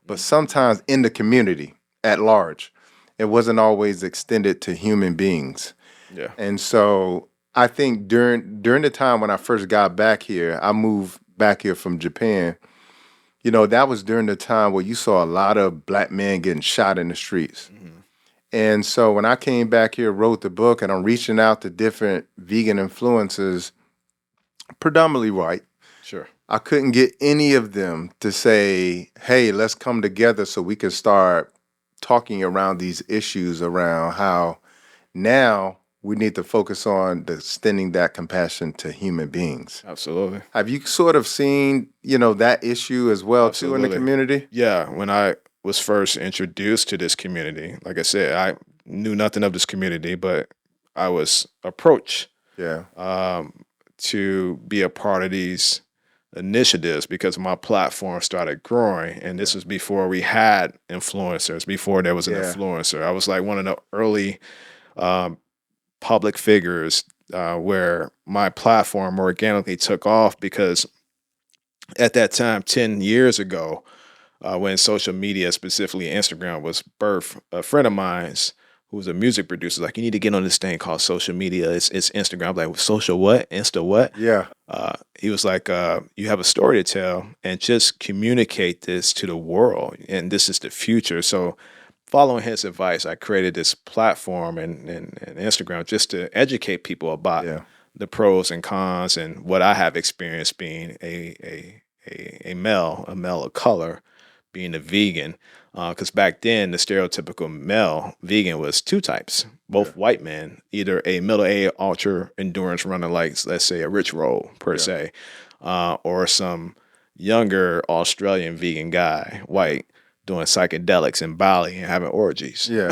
but sometimes in the community at large, it wasn't always extended to human beings. Yeah. And so I think during the time when I first got back here, I moved back here from Japan. That was during the time where you saw a lot of black men getting shot in the streets. Mm-hmm. And so when I came back here, wrote the book, and I'm reaching out to different vegan influencers, predominantly white. Sure. I couldn't get any of them to say, hey, let's come together so we can start talking around these issues around how now we need to focus on extending that compassion to human beings. Absolutely. Have you sort of seen, that issue as well too in the Absolutely. community? Yeah, when I was first introduced to this community, like I said, I knew nothing of this community, but I was approached Yeah. to be a part of these initiatives because my platform started growing. And this was before we had influencers, before there was an Yeah. influencer. I was like one of the early public figures where my platform organically took off because at that time, 10 years ago, when social media, specifically Instagram, was birthed, a friend of mine's who was a music producer, like, you need to get on this thing called social media. It's Instagram. I'm like, social what? Insta what? Yeah. He was like, you have a story to tell and just communicate this to the world. And this is the future. So following his advice, I created this platform and Instagram just to educate people about the pros and cons and what I have experienced being a male of color, being a vegan. Because back then, the stereotypical male vegan was two types, both white men, either a middle-aged ultra endurance runner, like, let's say, a Rich Roll, per se, or some younger Australian vegan guy, white, doing psychedelics in Bali and having orgies. Yeah.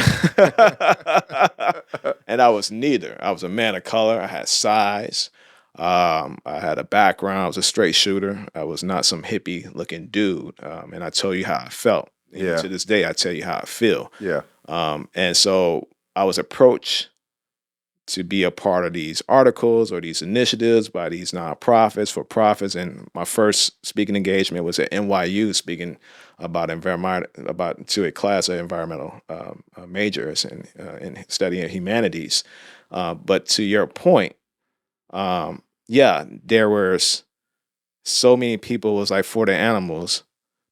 And I was neither. I was a man of color. I had size. I had a background. I was a straight shooter. I was not some hippie looking dude. And I told you how I felt. Even to this day, I tell you how I feel. Yeah. And so I was approached to be a part of these articles or these initiatives by these nonprofits, for profits. And my first speaking engagement was at NYU, speaking about to a class of environmental majors and in studying humanities. But to your point, there was so many people was like for the animals,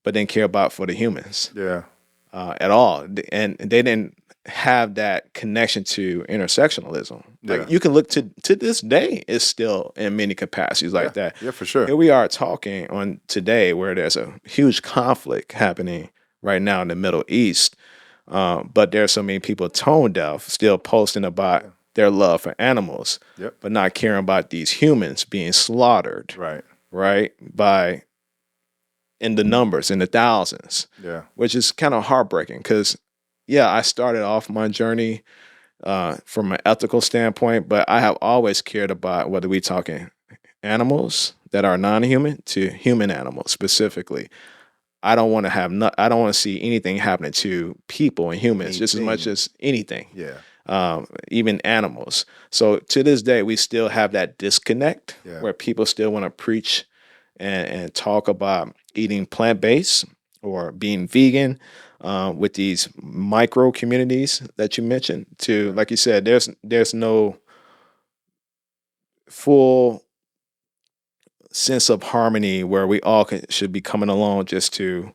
but didn't care about for the humans. Yeah. At all. And they didn't have that connection to intersectionalism. Like, you can look to this day, it's still in many capacities like that. Yeah, for sure. Here we are talking on today where there's a huge conflict happening right now in the Middle East. But there's so many people tone deaf, still posting about their love for animals, but not caring about these humans being slaughtered. Right? In the numbers, in the thousands. Yeah. Which is kind of heartbreaking because, I started off my journey from an ethical standpoint, but I have always cared about whether we're talking animals that are non-human to human animals specifically. I don't want to I don't want to see anything happening to people and humans just as much as anything. Even animals. So to this day, we still have that disconnect where people still want to preach and talk about eating plant-based or being vegan with these micro communities that you mentioned. To, like you said, there's no full sense of harmony where we all should be coming along just to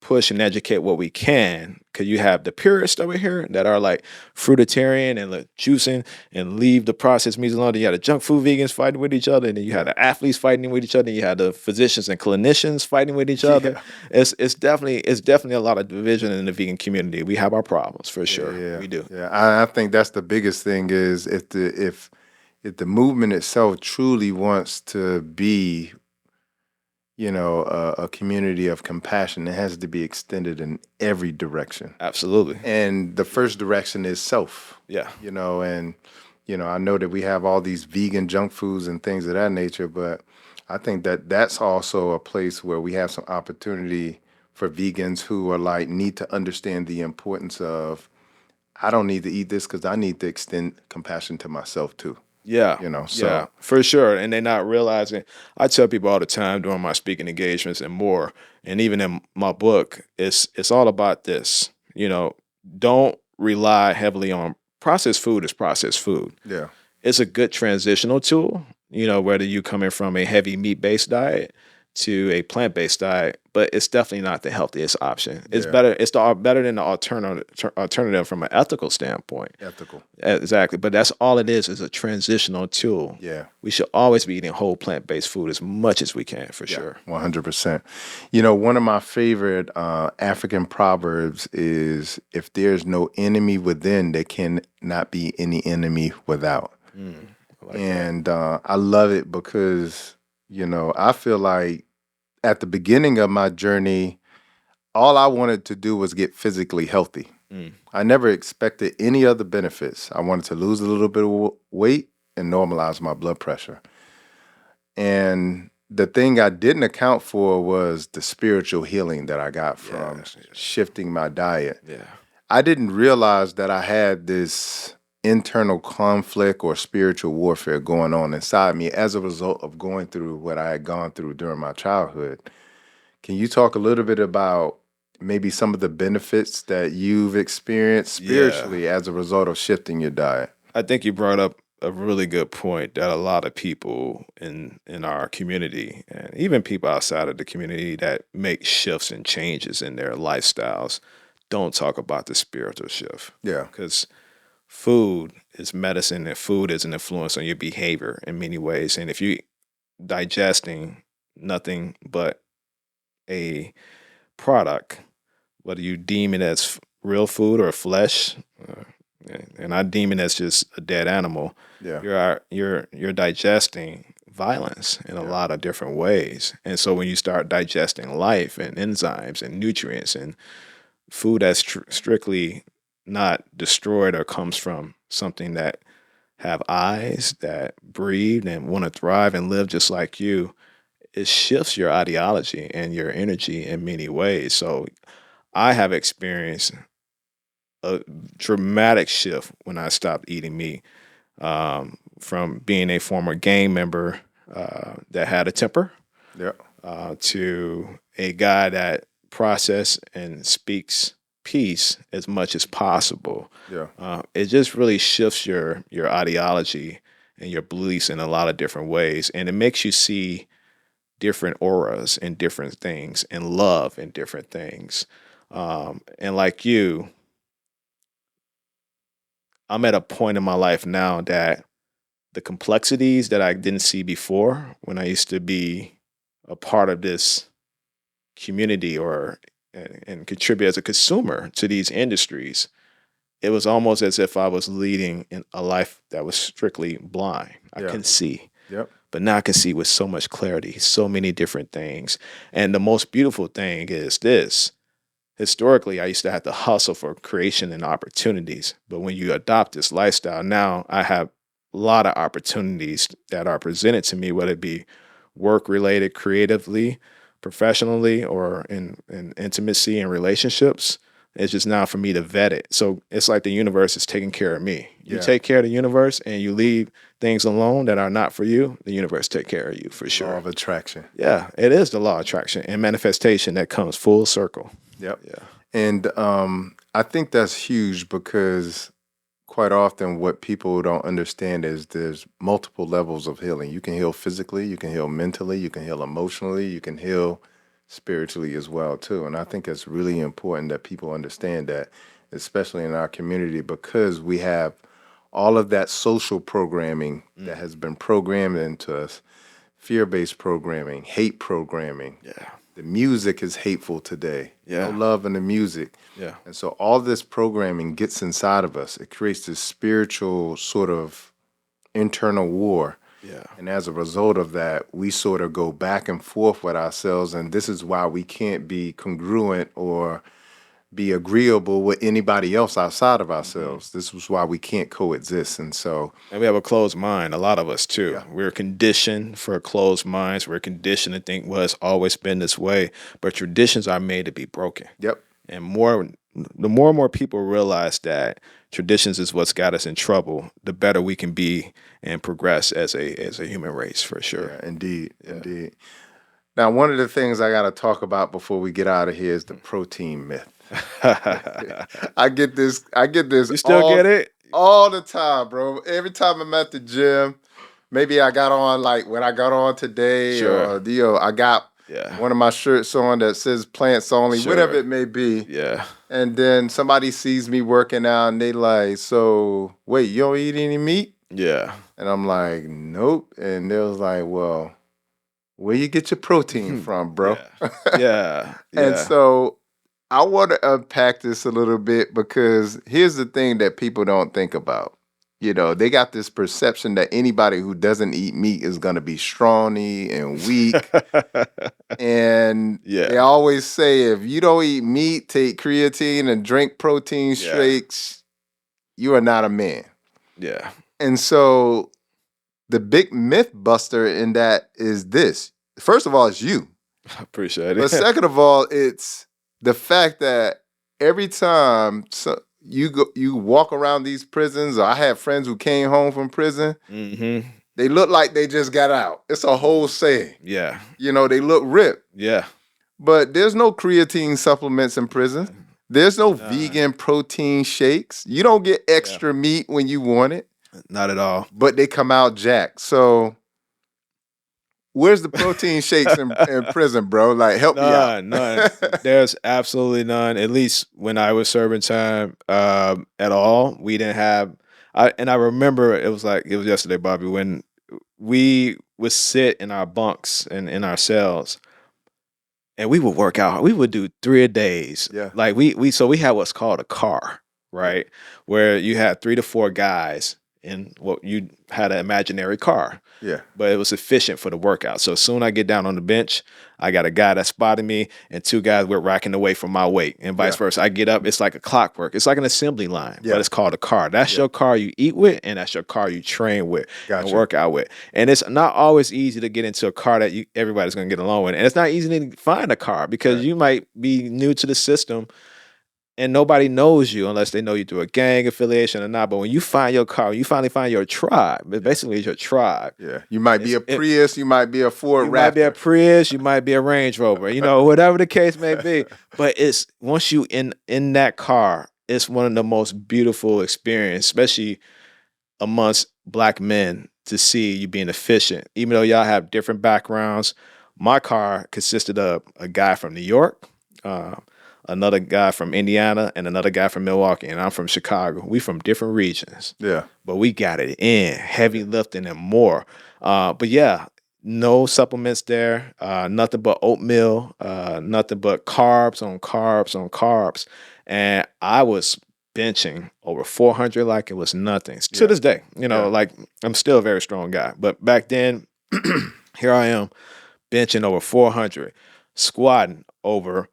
push and educate what we can, because you have the purists over here that are like fruitarian and like juicing and leave the processed meats alone. Then you had the junk food vegans fighting with each other, and then you had the athletes fighting with each other, and you had the physicians and clinicians fighting with each other. It's definitely a lot of division in the vegan community. We have our problems for sure. We do. I think that's the biggest thing is if the movement itself truly wants to be a community of compassion, it has to be extended in every direction. Absolutely. And the first direction is self. Yeah. I know that we have all these vegan junk foods and things of that nature, but I think that that's also a place where we have some opportunity for vegans who are like, need to understand the importance of, I don't need to eat this because I need to extend compassion to myself too. Yeah. So for sure. And they're not realizing. I tell people all the time during my speaking engagements and more, and even in my book, it's all about this. Don't rely heavily on processed food as processed food. Yeah. It's a good transitional tool, whether you coming from a heavy meat-based diet to a plant-based diet, but it's definitely not the healthiest option. It's Yeah. better. It's better than the alternative from an ethical standpoint. Ethical. Exactly. But that's all it is a transitional tool. Yeah. We should always be eating whole plant-based food as much as we can, for sure. 100%. You know, one of my favorite African proverbs is, if there's no enemy within, there cannot be any enemy without. I like And I love it because, you know, I feel like at the beginning of my journey, all I wanted to do was get physically healthy. that. I never expected any other benefits. I wanted to lose a little bit of weight and normalize my blood pressure. And the thing I didn't account for was the spiritual healing that I got from shifting my diet. Yeah. I didn't realize that I had this internal conflict or spiritual warfare going on inside me as a result of going through what I had gone through during my childhood. Can you talk a little bit about maybe some of the benefits that you've experienced spiritually as a result of shifting your diet? I think you brought up a really good point that a lot of people in our community, and even people outside of the community that make shifts and changes in their lifestyles, don't talk about the spiritual shift. Yeah. Because food is medicine, and food is an influence on your behavior in many ways. And if you're digesting nothing but a product, whether you deem it as real food or flesh, and I deem it as just a dead animal, you're digesting violence in a lot of different ways. And so when you start digesting life and enzymes and nutrients and food that's strictly not destroyed or comes from something that have eyes, that breathe and want to thrive and live just like you, it shifts your ideology and your energy in many ways. So I have experienced a dramatic shift when I stopped eating meat, from being a former gang member that had a temper to a guy that processes and speaks peace as much as possible. It just really shifts your ideology and your beliefs in a lot of different ways, and it makes you see different auras and different things and love in different things. And like you, I'm at a point in my life now that the complexities that I didn't see before when I used to be a part of this community and contribute as a consumer to these industries, it was almost as if I was leading in a life that was strictly blind. I couldn't see. But now I can see with so much clarity, so many different things. And the most beautiful thing is this. Historically, I used to have to hustle for creation and opportunities. But when you adopt this lifestyle, now I have a lot of opportunities that are presented to me, whether it be work-related, creatively, professionally, or in intimacy and relationships. It's just now for me to vet it. So it's like the universe is taking care of me. You take care of the universe and you leave things alone that are not for you, the universe take care of you for sure. Law of attraction. Yeah, it is the law of attraction and manifestation that comes full circle. And I think that's huge because quite often what people don't understand is there's multiple levels of healing. You can heal physically, you can heal mentally, you can heal emotionally, you can heal spiritually as well too. And I think it's really important that people understand that, especially in our community, because we have all of that social programming that has been programmed into us, fear-based programming, hate programming. The music is hateful today. No love in the music. And so all this programming gets inside of us. It creates this spiritual sort of internal war. And as a result of that, we sort of go back and forth with ourselves. And this is why we can't be congruent or be agreeable with anybody else outside of ourselves. This is why we can't coexist. And we have a closed mind, a lot of us too. We're conditioned for closed minds. We're conditioned to think, well, it's always been this way. But traditions are made to be broken. And the more and more people realize that traditions is what's got us in trouble, the better we can be and progress as a human race, for sure. Indeed. Now, one of the things I got to talk about before we get out of here is the protein myth. I get this. You still get it? All the time, bro. Every time I'm at the gym, maybe I got on, like when I got on today, or I got Yeah. one of my shirts on that says plants only, Sure. whatever it may be. Yeah. And then somebody sees me working out and they like, so wait, you don't eat any meat? Yeah. And I'm like, nope. And they was like, well, where you get your protein from, bro? Yeah. Yeah. And Yeah. so I want to unpack this a little bit because here's the thing that people don't think about. You know, they got this perception that anybody who doesn't eat meat is going to be scrawny and weak. And Yeah. they always say, if you don't eat meat, take creatine and drink protein shakes, you are not a man. Yeah. And so the big myth buster in that is this. First of all, it's you. Appreciate it. But second of all, it's the fact that every time you walk around these prisons, or I have friends who came home from prison, Mm-hmm. they look like they just got out. It's a whole saying. Yeah. You know, they look ripped. Yeah. But there's no creatine supplements in prison. There's no vegan protein shakes. You don't get extra meat when you want it. Not at all. But they come out jacked. So where's the protein shakes in prison, bro? Like, help me out. None. There's absolutely none. At least when I was serving time, at all, we didn't have. I remember it was yesterday, Bobby, when we would sit in our bunks and in our cells, and we would work out. We would do 3 a days. Yeah. Like we had what's called a car, right? Where you had 3 to 4 guys in what you had an imaginary car. Yeah. But it was efficient for the workout. So soon I get down on the bench, I got a guy that spotted me and 2 guys were racking away from my weight and vice versa. I get up, it's like a clockwork. It's like an assembly line, but it's called a car. That's your car you eat with, and that's your car you train with and work out with. And it's not always easy to get into a car that everybody's going to get along with. And it's not easy to find a car because you might be new to the system and nobody knows you unless they know you through a gang affiliation or not. But when you find your car, you finally find your tribe. But basically, it's your tribe. Yeah, you might be a Prius, you might be a Ford Raptor. You might be a Prius, you might be a Range Rover. You know, whatever the case may be. But it's once you in that car, it's one of the most beautiful experiences, especially amongst Black men, to see you being efficient. Even though y'all have different backgrounds, my car consisted of a guy from New York, another guy from Indiana, and another guy from Milwaukee, and I'm from Chicago. We from different regions. Yeah. But we got it in, heavy lifting and more. But yeah, no supplements there, nothing but oatmeal, nothing but carbs on carbs on carbs. And I was benching over 400 like it was nothing. To this day, like I'm still a very strong guy. But back then, here I am, benching over 400, squatting over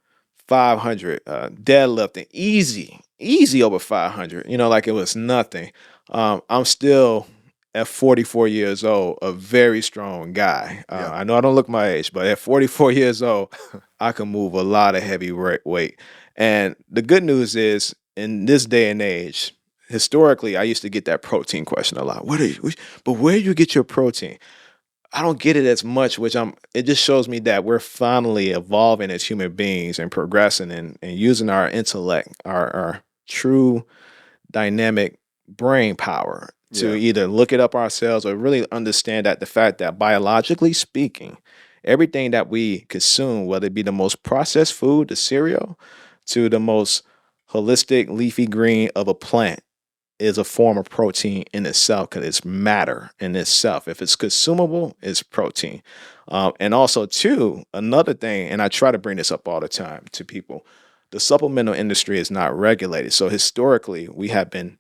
500, deadlifting easy over 500, like it was nothing. I'm still at 44 years old, a very strong guy. I know I don't look my age, but at 44 years old, I can move a lot of heavy weight. And the good news is, in this day and age, historically, I used to get that protein question a lot. Where do you get your protein? I don't get it as much, it just shows me that we're finally evolving as human beings and progressing and using our intellect, our true dynamic brain power to either look it up ourselves or really understand that the fact that biologically speaking, everything that we consume, whether it be the most processed food, the cereal, to the most holistic leafy green of a plant, is a form of protein in itself because it's matter in itself. If it's consumable, it's protein. And also, too, another thing, and I try to bring this up all the time to people, the supplemental industry is not regulated. So historically, we have been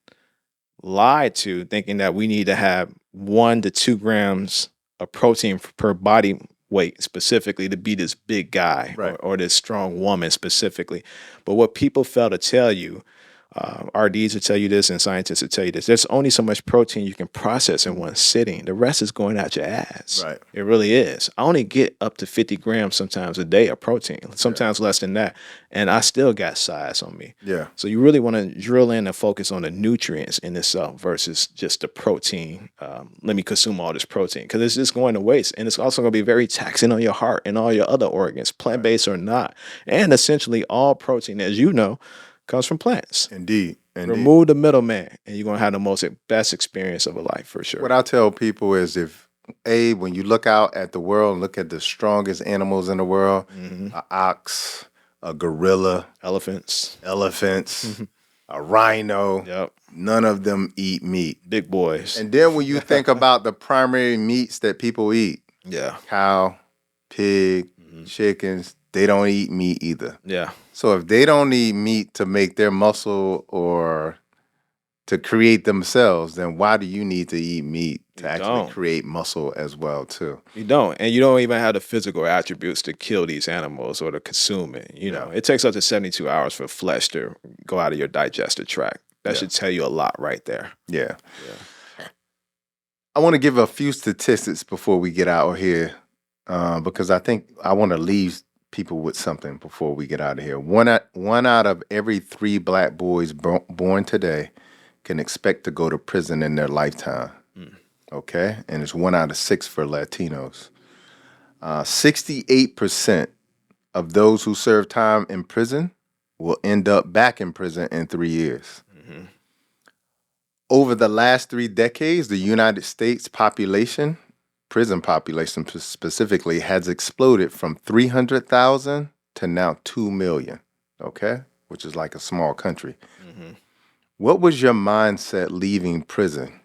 lied to thinking that we need to have 1 to 2 grams of protein per body weight specifically to be this big guy or this strong woman specifically. But what people fail to tell you, RDs will tell you this and scientists will tell you this, there's only so much protein you can process in one sitting. The rest is going out your ass. Right. It really is. I only get up to 50 grams sometimes a day of protein, sometimes less than that. And I still got size on me. Yeah. So you really want to drill in and focus on the nutrients in itself versus just the protein. Let me consume all this protein because it's just going to waste. And it's also going to be very taxing on your heart and all your other organs, plant-based or not. And essentially all protein, as you know, comes from plants. Indeed. Remove the middleman, and you're going to have the best experience of a life for sure. What I tell people is if when you look out at the world and look at the strongest animals in the world, Hmm. a ox, a gorilla, Elephants. elephants, a rhino, Yep. none of them eat meat. Big boys. And then when you think about the primary meats that people eat, Yeah. cow, pig, Hmm. chickens, they don't eat meat either. Yeah. So if they don't need meat to make their muscle or to create themselves, then why do you need to eat meat to You actually don't. create muscle as well too? You don't. And you don't even have the physical attributes to kill these animals or to consume it. You know, Yeah. it takes up to 72 hours for flesh to go out of your digestive tract. That Yeah. should tell you a lot right there. Yeah. Yeah. I want to give a few statistics before we get out of here, because I think I want to leave people with something before we get out of here. One out of every 3 black boys born today can expect to go to prison in their lifetime. Mm. Okay, and it's 1 out of 6 for Latinos. 68% of those who serve time in prison will end up back in prison in 3 years. Hmm. Over the last 3 decades, the United States population, prison population specifically, has exploded from 300,000 to now 2 million, okay? Which is like a small country. Hmm. What was your mindset leaving prison?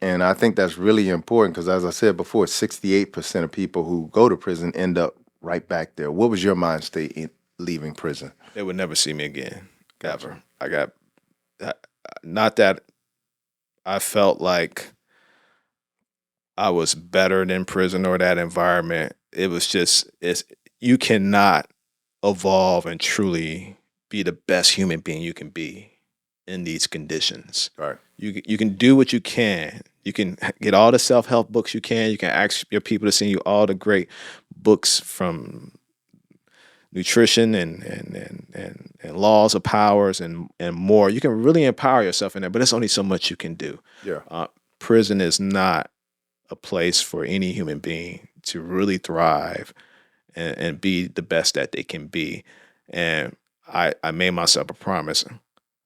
And I think that's really important because, as I said before, 68% of people who go to prison end up right back there. What was your mind state in leaving prison? They would never see me again. Gotcha. Ever. I got, not that I felt like I was better than prison or that environment. It was just, you cannot evolve and truly be the best human being you can be in these conditions. Right. You can do what you can. You can get all the self-help books you can. You can ask your people to send you all the great books from nutrition and laws of powers and more. You can really empower yourself in there, but there's only so much you can do. Yeah. Prison is not a place for any human being to really thrive and be the best that they can be. And I made myself a promise.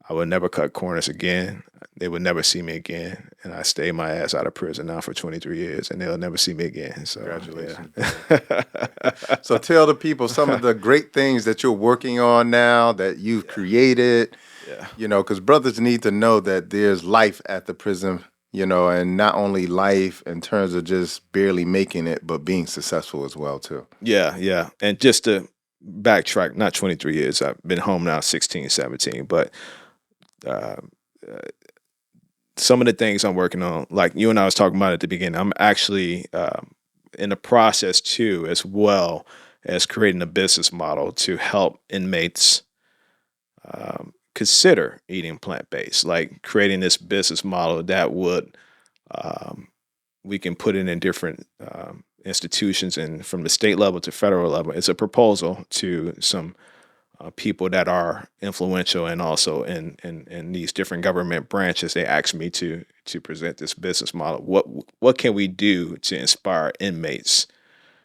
I would never cut corners again. They would never see me again. And I stayed my ass out of prison now for 23 years, and they'll never see me again. So, Congratulations. yeah. So tell the people some of the great things that you're working on now that you've created, Yeah. because brothers need to know that there's life at the prison, and not only life in terms of just barely making it, but being successful as well, too. Yeah, yeah. And just to backtrack, not 23 years. I've been home now 16, 17, but uh, some of the things I'm working on, like you and I was talking about at the beginning, I'm actually in the process too, as well as creating a business model to help inmates consider eating plant-based, like creating this business model that would we can put it in different institutions and from the state level to federal level. It's a proposal to some people that are influential and also in these different government branches. They asked me to present this business model. What can we do to inspire inmates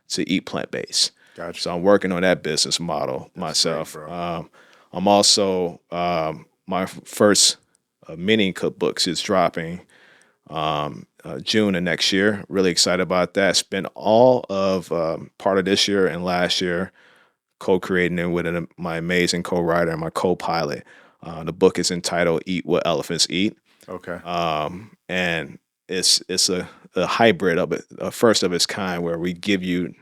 to eat plant-based? Gotcha. So I'm working on that business model That's myself. great, bro. I'm also my first mini cookbooks is dropping June of next year. Really excited about that. Spent all of part of this year and last year co-creating it with my amazing co-writer and my co-pilot. The book is entitled "Eat What Elephants Eat," Okay. and it's a hybrid of it, a first of its kind, where we give you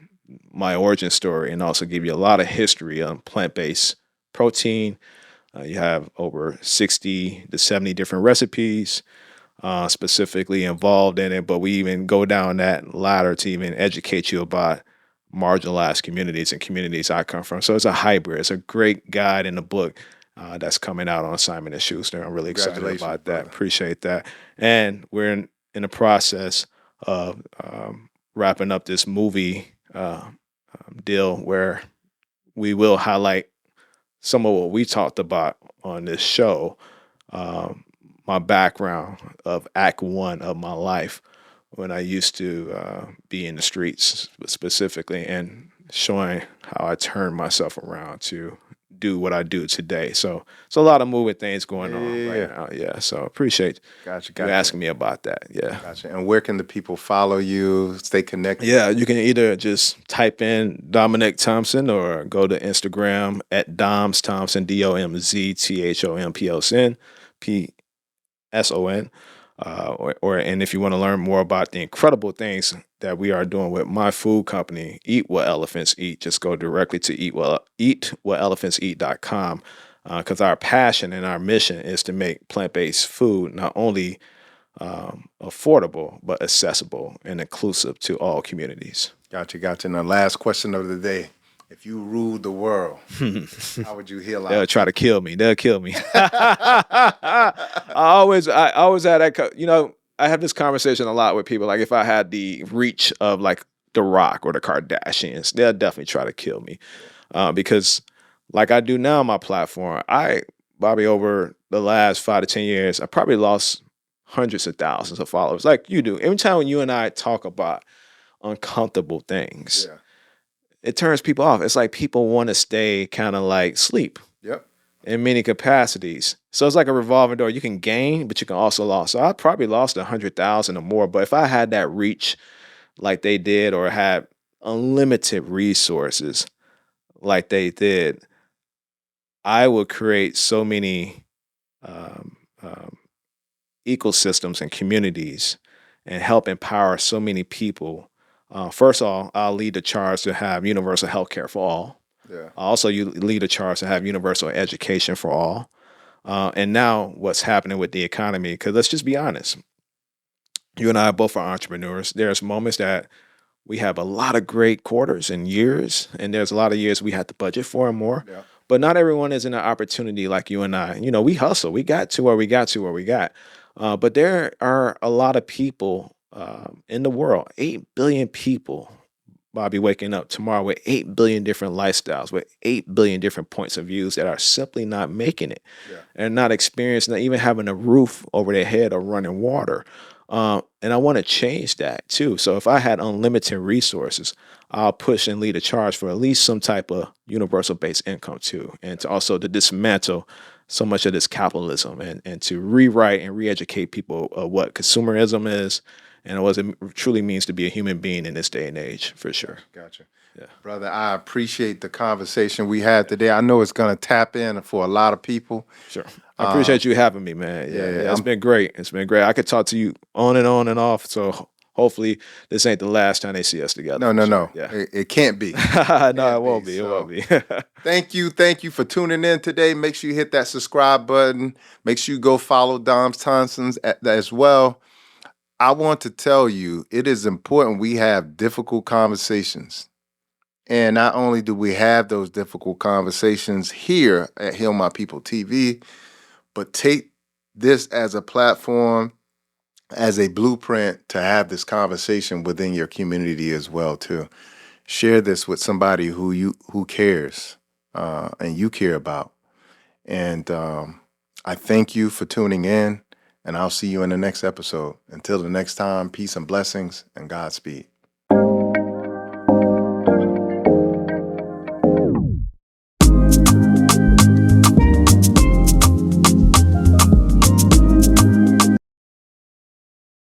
my origin story and also give you a lot of history on plant-based protein. You have over 60 to 70 different recipes specifically involved in it, but we even go down that ladder to even educate you about marginalized communities and communities I come from. So it's a hybrid. It's a great guide in the book that's coming out on Simon & Schuster. I'm really excited Congratulations, about that. brother. Appreciate that. And we're in the process of wrapping up this movie deal where we will highlight some of what we talked about on this show. My background of Act One of my life when I used to be in the streets specifically, and showing how I turned myself around to do what I do today. So it's a lot of moving things going on Yeah. right now. Yeah. So appreciate Gotcha. you asking me about that. Yeah. Gotcha. And where can the people follow you, stay connected? Yeah, you can either just type in Dominick Thompson or go to Instagram at Doms Thompson, DOMZTHOMPLSN, PSON. And if you want to learn more about the incredible things that we are doing with my food company, Eat What Elephants Eat, just go directly to eatwhatelephantseat.com because our passion and our mission is to make plant-based food not only affordable, but accessible and inclusive to all communities. Gotcha. And the last question of the day. If you ruled the world, how would you heal They'll out? try to kill me. They'll kill me. I always had that, I have this conversation a lot with people. Like if I had the reach of like The Rock or the Kardashians, they'll definitely try to kill me. Because like I do now on my platform, Bobby, over the last 5 to 10 years, I probably lost hundreds of thousands of followers like you do. Every time when you and I talk about uncomfortable things, it turns people off. It's like people want to stay kind of like sleep. Yep. In many capacities. So it's like a revolving door. You can gain, but you can also lose. So I probably lost 100,000 or more. But if I had that reach like they did or had unlimited resources like they did, I would create so many ecosystems and communities and help empower so many people. First of all, I'll lead the charge to have universal health care for all. Yeah. Also, you lead a charge to have universal education for all. And now what's happening with the economy, because let's just be honest. You and I both are entrepreneurs. There's moments that we have a lot of great quarters and years, and there's a lot of years we have to budget for and more. Yeah. But not everyone is in an opportunity like you and I. We hustle. We got to where we got. But there are a lot of people in the world, 8 billion people, Bobby, waking up tomorrow with 8 billion different lifestyles, with 8 billion different points of views that are simply not making it and not experiencing, not even having a roof over their head or running water. And I want to change that too. So if I had unlimited resources, I'll push and lead a charge for at least some type of universal basic income too. And to also to dismantle so much of this capitalism and to rewrite and re-educate people what consumerism is and what it truly means to be a human being in this day and age, for sure. Gotcha. Yeah. Brother, I appreciate the conversation we had today. I know it's going to tap in for a lot of people. Sure. I appreciate you having me, man. Yeah. It's been great. I could talk to you on and off. So hopefully this ain't the last time they see us together. No. Yeah. It can't be. No, it won't be. It won't be. Thank you for tuning in today. Make sure you hit that subscribe button. Make sure you go follow Dom's Thompson's as well. I want to tell you, it is important we have difficult conversations. And not only do we have those difficult conversations here at Heal My People TV, but take this as a platform, as a blueprint to have this conversation within your community as well too. Share this with somebody who cares and you care about. And I thank you for tuning in, and I'll see you in the next episode. Until the next time, peace and blessings and Godspeed.